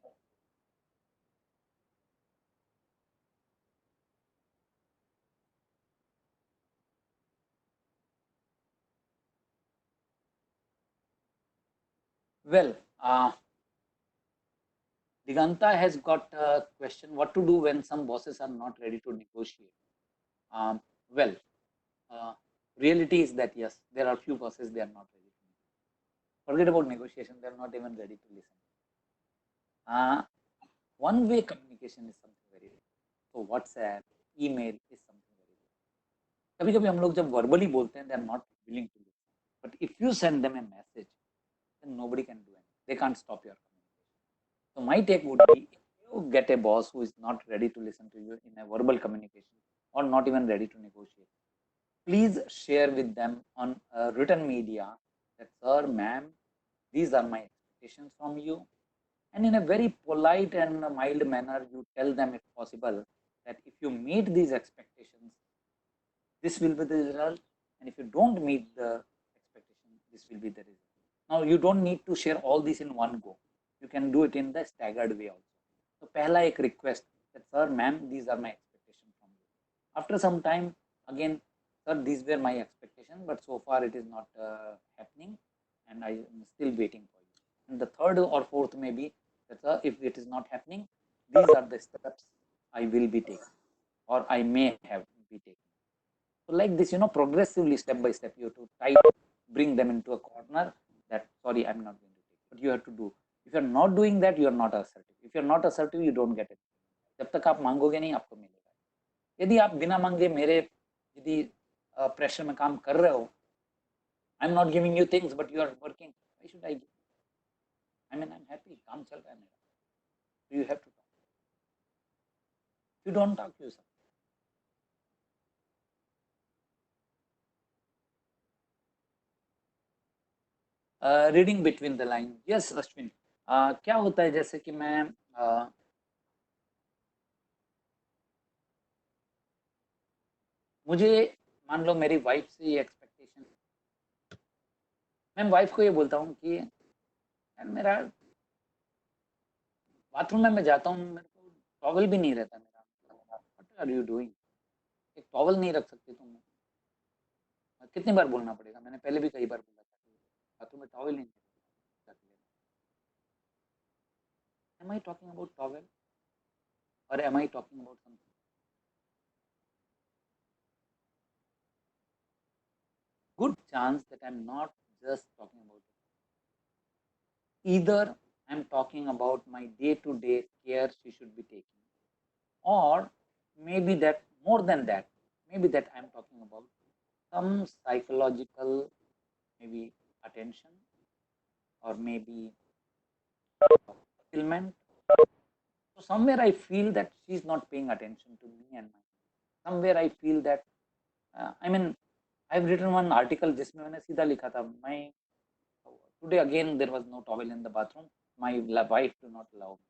Well, Diganta has got a question: what to do when some bosses are not ready to negotiate? Well, reality is that yes, there are few bosses they are not ready to negotiate. Forget about negotiation; they are not even ready to listen. One-way communication is something very different. So WhatsApp, email is something very different. कभी-कभी हम लोग जब verbally बोलते हैं, they are not willing to listen. But if you send them a message, then nobody can do anything. They can't stop your communication. So my take would be, if you get a boss who is not ready to listen to you in a verbal communication, or not even ready to negotiate, please share with them on written media that, sir, ma'am, these are my expectations from you. And in a very polite and mild manner, you tell them, if possible, that if you meet these expectations, this will be the result. And if you don't meet the expectation, this will be the result. Now, you don't need to share all this in one go. You can do it in the staggered way also. So, pehla ek request that, sir, ma'am, these are my expectations from you. After some time, again, sir, these were my expectations, but so far it is not happening, and I am still waiting for you. And the third or fourth may be that, sir, if it is not happening, these are the steps I will be taking, or I may have be taking. So like this, progressively, step by step, you have to bring them into a corner that, sorry, I'm not going to take it. But you have to do. If you're not doing that, you're not assertive. If you're not assertive, you don't get it. जब तक आप मांगोगे नहीं, आपको मिलेगा. यदि आप बिना मांगे यदि प्रेशर में काम कर रहे हो, I am not giving you things but you are working, why should I give? I mean I am happy, काम चल रहा है मेरा, you have to talk, you don't talk, you सब. Reading between the line, yes Ashwin. क्या होता है जैसे कि मैं मुझे मान लो मेरी वाइफ से ये एक्सपेक्टेशन, मैं वाइफ को ये बोलता हूँ कि यार मेरा बाथरूम में मैं जाता हूँ, मेरे को टॉवल भी नहीं रहता मेरा, व्हाट आर यू डूइंग, एक टॉवल नहीं रख सकती तुम? कितनी बार बोलना पड़ेगा, मैंने पहले भी कई बार बोला था बाथरूम में टॉवल नहीं है. Am I talking about towel or am I talking about something? Good chance that I'm not just talking about it. Either I'm talking about my day-to-day care she should be taking, or maybe that more than that, maybe that I'm talking about some psychological, maybe attention, or maybe fulfillment. So somewhere I feel that she's not paying attention to me and my. Somewhere I feel that I mean I've written one article जिसमें मैंने सीधा लिखा था, my today again there was no towel in the bathroom, my wife do not allow me.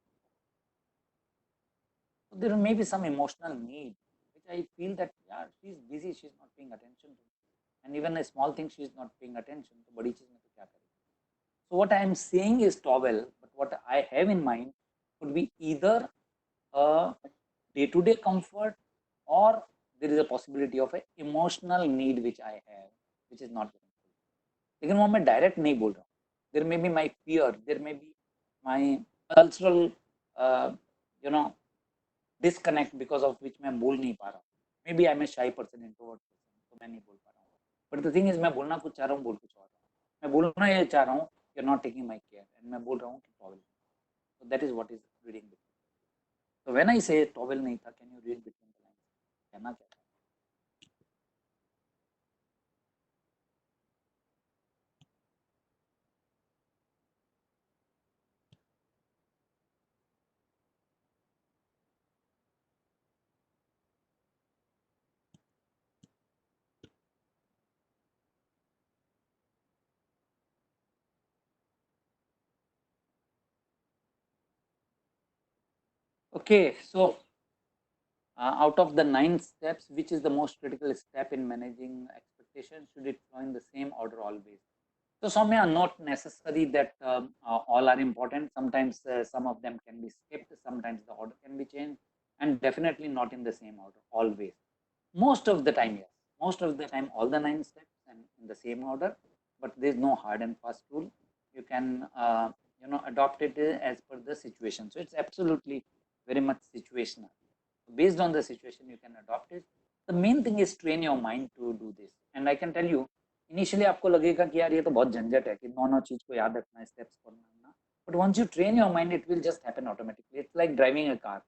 So there may be some emotional need which I feel that yeah she's busy, she's not paying attention to me, and even a small thing she's not paying attention to, बड़ी चीज में तो क्या करें. So what I am saying is towel, but what I have in mind could be either a day-to-day comfort, or there is a possibility of a emotional need which I have, which is not getting fulfilled. लेकिन वो मैं direct नहीं बोल रहा हूँ. There may be my fear, there may be my cultural you know disconnect because of which मैं बोल नहीं पा रहा हूँ. Maybe I'm a shy person, introvert person, तो मैं नहीं बोल पा रहा हूँ. But the thing is मैं बोलना कुछ चाह रहा हूँ, बोल कुछ और रहा हूँ. मैं बोलना ये चाह रहा हूँ you're not taking my care, and मैं बोल रहा हूँ कि towel. So that is what is reading between. So when I say towel नहीं था, can you read between the lines? कहना क्या था? Okay, so out of the 9 steps, which is the most critical step in managing expectations? Should it flow in the same order always? So Soumya, not necessary that all are important. Sometimes some of them can be skipped, sometimes the order can be changed, and definitely not in the same order always. Most of the time, yes. Most of the time, all the 9 steps and in the same order, but there is no hard and fast rule. You can adopt it as per the situation. So it's absolutely very much situational. Based on the situation, you can adopt it. The main thing is train your mind to do this. And I can tell you, initially आपको लगेगा कि यार ये तो बहुत झंझट है कि नौ चीज को याद रखना है, स्टेप्स करना, but once you train your mind it will just happen automatically. It's like driving a car.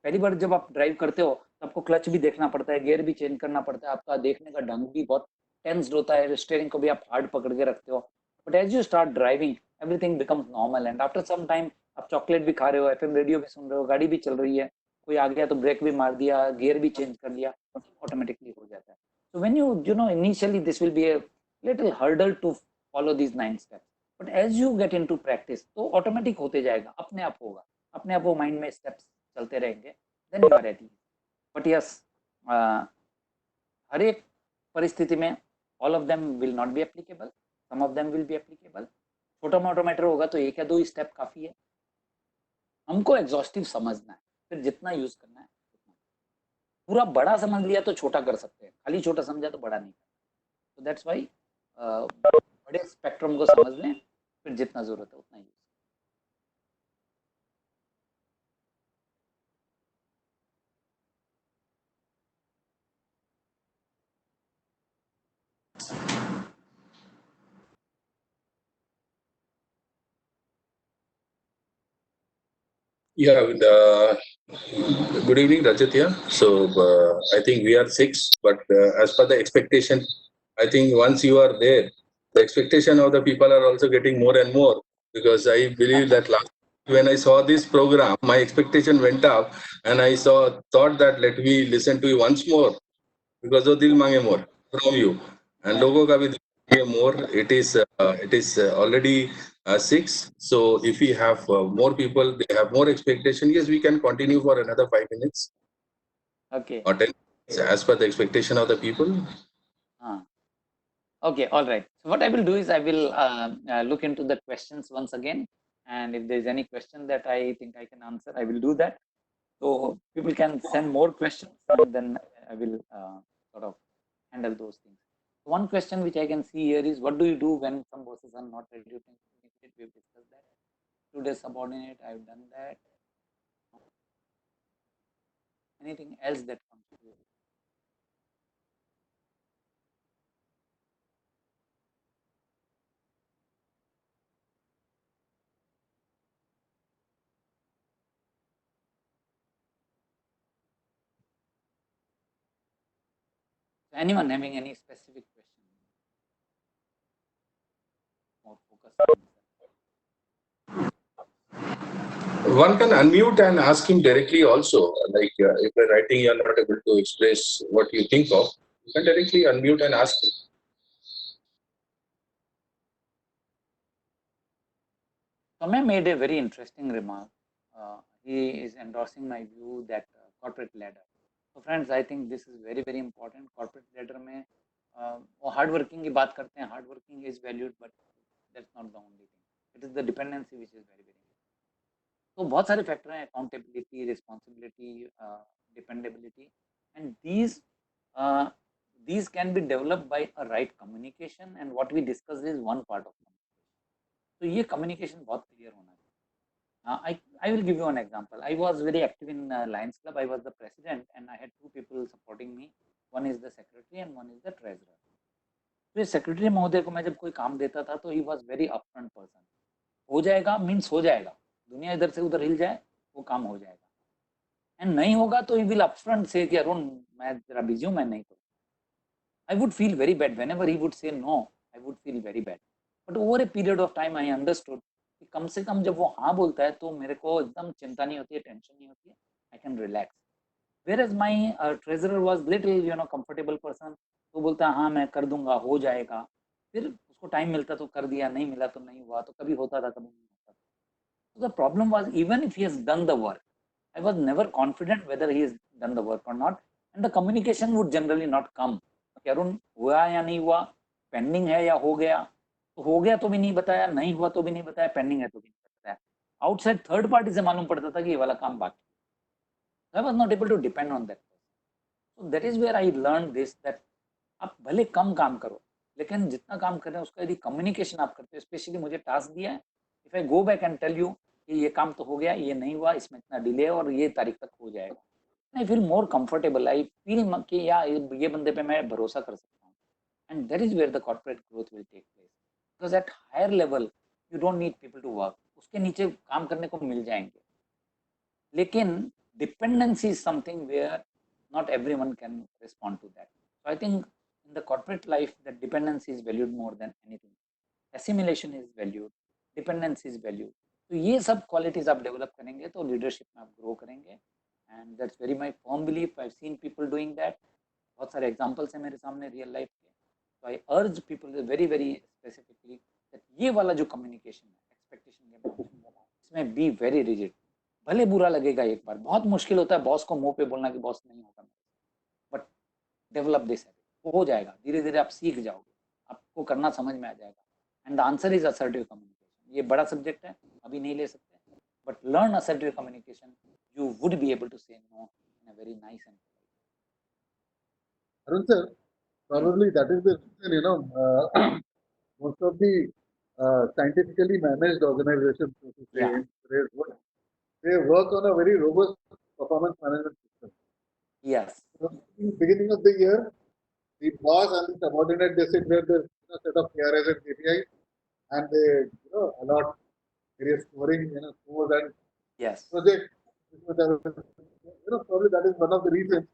पहली बार जब आप ड्राइव करते हो तो आपको क्लच भी देखना पड़ता है, गियर भी चेंज करना पड़ता है, आपका देखने का ढंग भी बहुत टेंस्ड होता है, स्टीयरिंग को भी आप हार्ड पकड़ के रखते हो. But as you start driving everything becomes normal, and after some time आप चॉकलेट भी खा रहे हो, एफएम रेडियो भी सुन रहे हो, गाड़ी भी चल रही है, कोई आ गया तो ब्रेक भी मार दिया, गियर भी चेंज कर लिया, ऑटोमेटिकली हो जाता है. So when you know initially this will be a little hurdle to follow these 9 steps, but as you get into practice तो automatic होते जाएगा, अपने आप होगा, अपने आप वो माइंड में steps चलते रहेंगे, then you are at ease. But yes, हर एक परिस्थिति में all of them will not be applicable, some of them will be applicable. छोटा मोटा मैटर होगा तो एक या दो स्टेप काफी है. हमको एग्जॉस्टिव समझना है, फिर जितना यूज करना है उतना. पूरा बड़ा समझ लिया तो छोटा कर सकते हैं, खाली छोटा समझा तो बड़ा नहीं. So that's why बड़े स्पेक्ट्रम को समझ लें, फिर जितना जरूरत है उतना use.
Yeah, Good evening, Rajat here. So I think we are six, but as per the expectation, I think once you are there, the expectation of the people are also getting more and more, because I believe that last when I saw this program, my expectation went up, and I thought that let me listen to you once more, because of Dil Mange More from you, and logo ka bhi Dil Mange More. It is already 6. So if we have more people, they have more expectation. Yes, we can continue for another 5 minutes
Okay.
or 10 minutes as per the expectation of the people.
Okay, all right. So what I will do is I will look into the questions once again, and if there is any question that I think I can answer, I will do that. So people can send more questions, and then I will sort of handle those things. One question which I can see here is, what do you do when some bosses are not ready to communicate? We've discussed that. Today's subordinate, I've done that. Anything else that comes to you? So anyone having any specific question? More focus on
One can unmute and ask him directly also. Like if by writing you are not able to express what you think of, you can directly unmute and ask him.
Tommy made a very interesting remark. He is endorsing my view that corporate ladder. So friends, I think this is very very important. Corporate ladder में वो hard working की बात करते हैं. Hard working is valued, but that's not the only thing. It is the dependency which is very very important. तो बहुत सारे factor हैं, accountability, responsibility, dependability, and these can be developed by a right communication. And what we discussed is one part of communication. तो ये communication बहुत clear होना चाहिए. I will give you an example. I was very active in Lions Club. I was the president, and I had two people supporting me. One is the secretary and one is the treasurer. तो ये secretary महोदय को मैं जब कोई काम देता था तो he was very upfront person. हो जाएगा मीन्स हो जाएगा, दुनिया इधर से उधर हिल जाए वो काम हो जाएगा, एंड नहीं होगा तो ही विल अपफ्रंट से कि अरुण मैं जरा बिजी हूँ, मैं नहीं करूँ. I would feel very bad whenever he would say no. I would feel very bad. But over a period of time, I understood कि कम से कम जब वो हाँ बोलता है तो मेरे को एकदम चिंता नहीं होती है, टेंशन नहीं होती है. I can relax. Whereas my treasurer was little comfortable person. तो बोलता है हाँ मैं कर दूंगा, हो जाएगा. फिर उसको टाइम मिलता तो कर दिया, नहीं मिला तो नहीं हुआ, तो कभी होता था कभी नहीं होता. So the problem was, even if he has done the work, I was never confident whether he has done the work or not, and the communication would generally not come. कि अरुण हुआ या नहीं हुआ, पेंडिंग है या हो गया, तो हो गया तो भी नहीं बताया, नहीं हुआ तो भी नहीं बताया, पेंडिंग है तो भी नहीं बताया. आउटसाइड थर्ड पार्टी से मालूम पड़ता था कि ये वाला काम बाकी. I was not able to depend on that. So that is where I learned this, that आप भले कम काम करो, लेकिन जितना काम कर रहे हैं उसका यदि कम्युनिकेशन आप करते हो, स्पेशली मुझे टास्क दिया है, if I go back and tell you कि ये काम तो हो गया, ये नहीं हुआ, इसमें इतना डिले है और ये तारीख तक हो जाएगा, I feel more comfortable. I feel कि या ये बंदे पे मैं भरोसा कर सकता हूँ. And that is where the corporate growth will take place, because at higher level you don't need people to work. उसके नीचे काम करने को मिल जाएंगे, लेकिन dependency is something where not everyone can respond to that. So I think in the corporate life that dependency is valued more than anything. Assimilation is valued, dependence is valued. तो ये सब qualities आप develop करेंगे तो leadership में आप grow करेंगे, and that's very my firm belief. I've seen people doing that. बहुत सारे examples हैं मेरे सामने real life के. So I urge people very very specifically that ये वाला जो communication है, expectation के mention वाला, इसमें be very rigid. भले बुरा लगेगा एक बार, बहुत मुश्किल होता है बॉस को मुंह पे बोलना कि बॉस नहीं होगा, बट डेवलप दिस हैबिट. हो जाएगा, धीरे धीरे आप सीख जाओगे, आपको करना समझ में आ जाएगा. And the answer is assertive communication. ये बड़ा सब्जेक्ट है, अभी नहीं ले सकते, but learn assertive communication, you would be able to say no in a very nice and
Arun sir, probably that is the reason, most of the scientifically managed organizations, so to say,
yeah.
they work on a very robust performance management system.
Yes.
So in the beginning of the year, the boss and the subordinate, they sit where there's a set of KRS and KPIs, and they allot various scoring scores and
Yes.
project Probably that is one of the reasons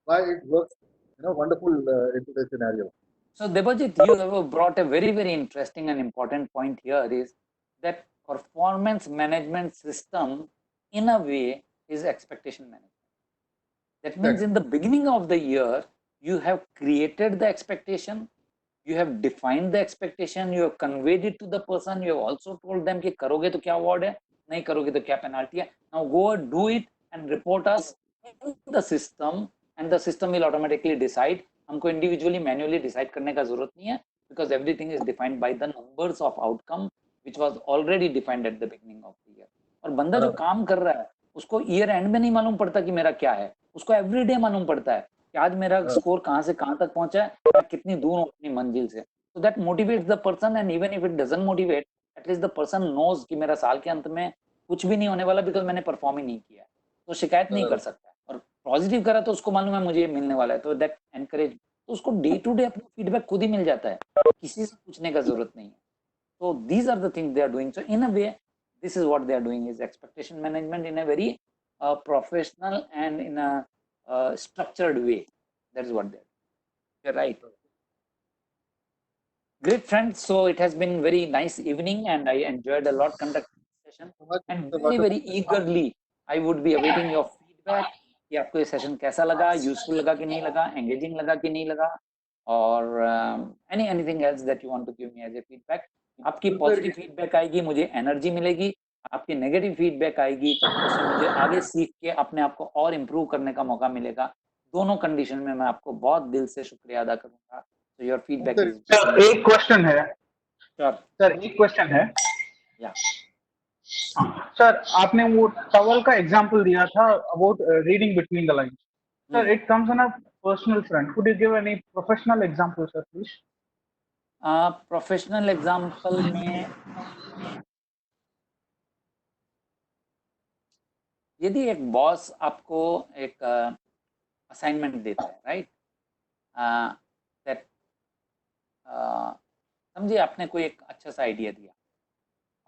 why it works, wonderful in today's scenario.
So Debajit, you have brought a very, very interesting and important point here is that performance management system in a way is expectation management. That means
Correct.
in the beginning of the year, you have created the expectation, you have defined the expectation, you have conveyed it to the person, you have also told them कि करोगे तो क्या award है, नहीं करोगे तो क्या penalty है. Now go do it and report us in the system and the system will automatically decide. हमको individually manually decide करने का जरूरत नहीं है because everything is defined by the numbers of outcome which was already defined at the beginning of the year. और बंदा जो काम कर रहा है उसको ईयर एंड में नहीं मालूम पड़ता कि मेरा क्या है, उसको एवरीडे मालूम पड़ता है कि आज मेरा स्कोर कहाँ से कहाँ तक पहुंचा है, मैं कितनी दूर हूँ अपनी मंजिल से. So that motivates the person and even if it doesn't motivate, at least the person knows कि मेरा साल के अंत में कुछ भी नहीं होने वाला because मैंने परफॉर्म ही नहीं किया, तो शिकायत नहीं कर सकता है. और पॉजिटिव करा तो उसको मालूम है मुझे ये मिलने वाला है, तो दैट एनकरेज, तो उसको डे टू डे अपना फीडबैक खुद ही मिल जाता है, किसी से पूछने का जरूरत नहीं है. So these are the things they are doing. So in a way, this is what they are doing is expectation management in a very professional and in a structured way. That is what they are. You're right. Great friends. So it has been very nice evening and I enjoyed a lot conducting this session. And very, very eagerly, I would be awaiting your feedback. कि आपको ये session कैसा लगा, useful लगा कि नहीं लगा, engaging लगा कि नहीं लगा, और anything else that you want to give me as a feedback. आपकी पॉजिटिव फीडबैक आएगी, मुझे एनर्जी मिलेगी. आपकी नेगेटिव फीडबैक आएगी, उससे मुझे आगे सीख के अपने आप को और इम्प्रूव करने का मौका मिलेगा. दोनों कंडीशन में मैं आपको बहुत दिल से शुक्रिया अदा करूंगा. तो योर फीडबैक इज.
सर एक क्वेश्चन है. सर एक क्वेश्चन है.
या
सर आपने वो टॉवल का एग्जांपल दिया था about reading between the lines. Sir it comes on a personal front. Could you give any professional example sir please?
Professional example में यदि एक बॉस आपको एक असाइनमेंट देता है, राइट, दैट समझिए आपने कोई एक अच्छा सा आइडिया दिया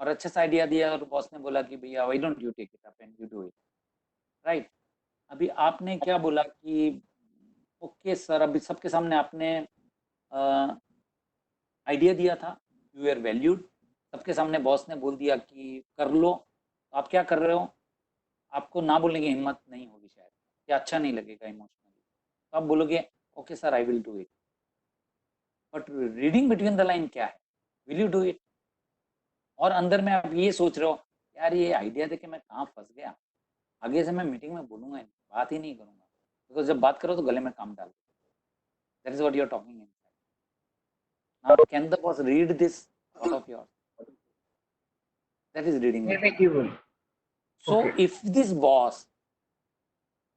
और अच्छा सा आइडिया दिया और बॉस ने बोला कि भैया why don't you take it up and you do it, right. अभी आपने क्या बोला कि ओके सर, अभी सबके सामने आपने आइडिया दिया था, यू आर वैल्यूड, सबके सामने बॉस ने बोल दिया कि कर लो. आप क्या कर रहे हो? आपको ना बोलने की हिम्मत नहीं होगी शायद, या अच्छा नहीं लगेगा इमोशनली, तो आप बोलोगे okay sir I will do it. But reading between the line क्या है? Will you do it? और अंदर में आप ये सोच रहे हो यार ये आइडिया देके मैं कहाँ फंस गया, आगे से मैं मीटिंग में बोलूंगा नहीं, बात ही नहीं करूंगा, बिकॉज जब बात करो तो गले में काम डाल. That is what you are talking in. Now, can the boss read this out of yours? That is reading. So, if this boss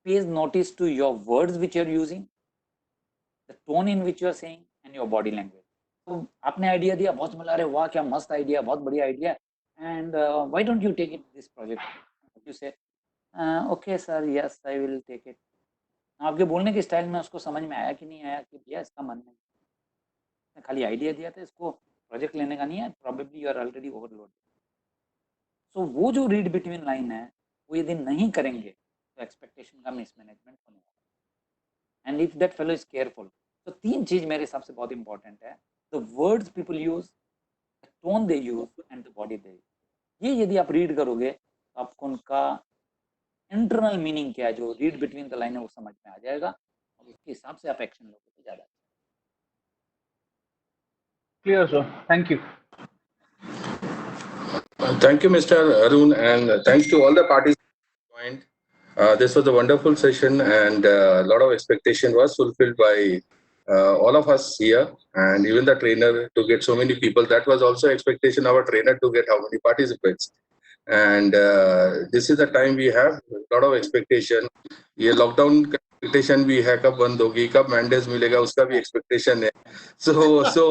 pays notice to your words which you are using, the tone in which you are saying, and your body language. So, आपने idea दिया, boss बोला अरे वाह क्या मस्त idea, बहुत बढ़िया idea, and why don't you take it this project? You say, okay sir, yes I will take it. आपके बोलने के स्टाइल में उसको समझ में आया कि नहीं आया कि भैया इसका मन नहीं, खाली आइडिया दिया था, इसको प्रोजेक्ट लेने का नहीं है, probably you are already overload. So वो जो रीड बिटवीन लाइन है वो यदि नहीं करेंगे तो एक्सपेक्टेशन का मिसमैनेजमेंट होने वाला है. And if that fellow is careful, तो तीन चीज मेरे हिसाब से बहुत इंपॉर्टेंट है. The words people use, the tone they use and the body they use. ये यदि आप रीड करोगे तो आपको उनका इंटरनल मीनिंग क्या है जो रीड बिटवीन द लाइन है वो समझ में आ जाएगा और उसके हिसाब से आप एक्शन लोगे तो ज्यादा.
Clear, sir. Thank you.
Thank you, Mr. Arun, and thanks to all the parties who joined. This was a wonderful session, and a lot of expectation was fulfilled by all of us here, and even the trainer to get so many people. That was also expectation of our trainer to get how many participants. And this is the time we have a lot of expectation. ये lockdown expectation भी है, कब बंद होगी, कब mandates मिलेगा, उसका भी expectation है. So so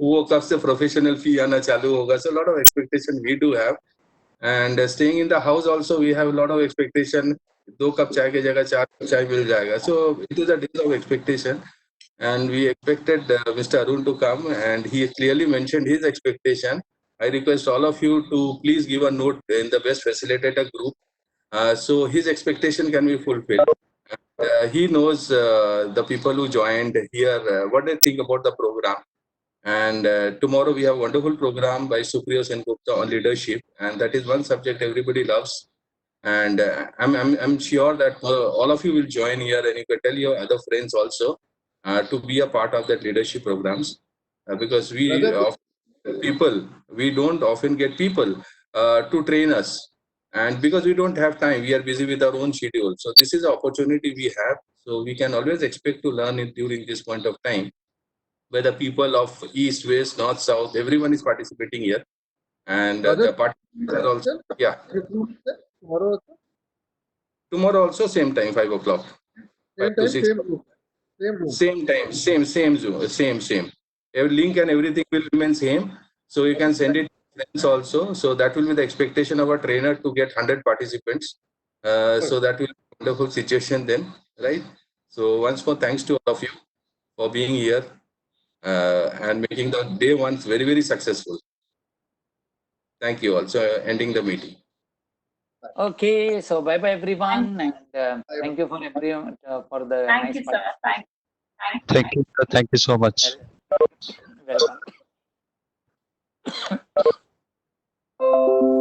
वो कब से प्रोफेशनल फी आना चालू होगा. So a lot of expectation we do have, and staying in the house also we have a lot of expectation. 2 cup चाय की जगह 4 कप चाय मिल जाएगा. So it is a days of expectation, and we expected Mr. Arun to come, and he clearly mentioned his expectation. I request all of you to please give a note in the best facilitator group, so his expectation can be fulfilled. He knows the people who joined here, what they think about the program. And tomorrow we have a wonderful program by Supriyo Sengupta on leadership, and that is one subject everybody loves. And I'm sure that all of you will join here, and you can tell your other friends also to be a part of that leadership programs, because we don't often get people to train us, and because we don't have time, we are busy with our own schedule. So this is an opportunity we have, so we can always expect to learn it during this point of time, where the people of east, west, north, south, everyone is participating here. And the participants are also, yeah,
Tomorrow also?
tomorrow also same time, 5 o'clock.
Same
5 to
time,
6.
same room. Same room.
Same time, same Zoom, same. Every link and everything will remain same. So you can send it to friends also. So that will be the expectation of a trainer to get 100 participants. So that will be a wonderful situation then, right? So once more, thanks to all of you for being here and making the day one very, very successful. Thank you all. So ending the meeting.
Okay, so bye bye everyone, and thank you for everyone for the
Thank
nice
you, sir. Thank
Thank you. Thank you so much.
welcome.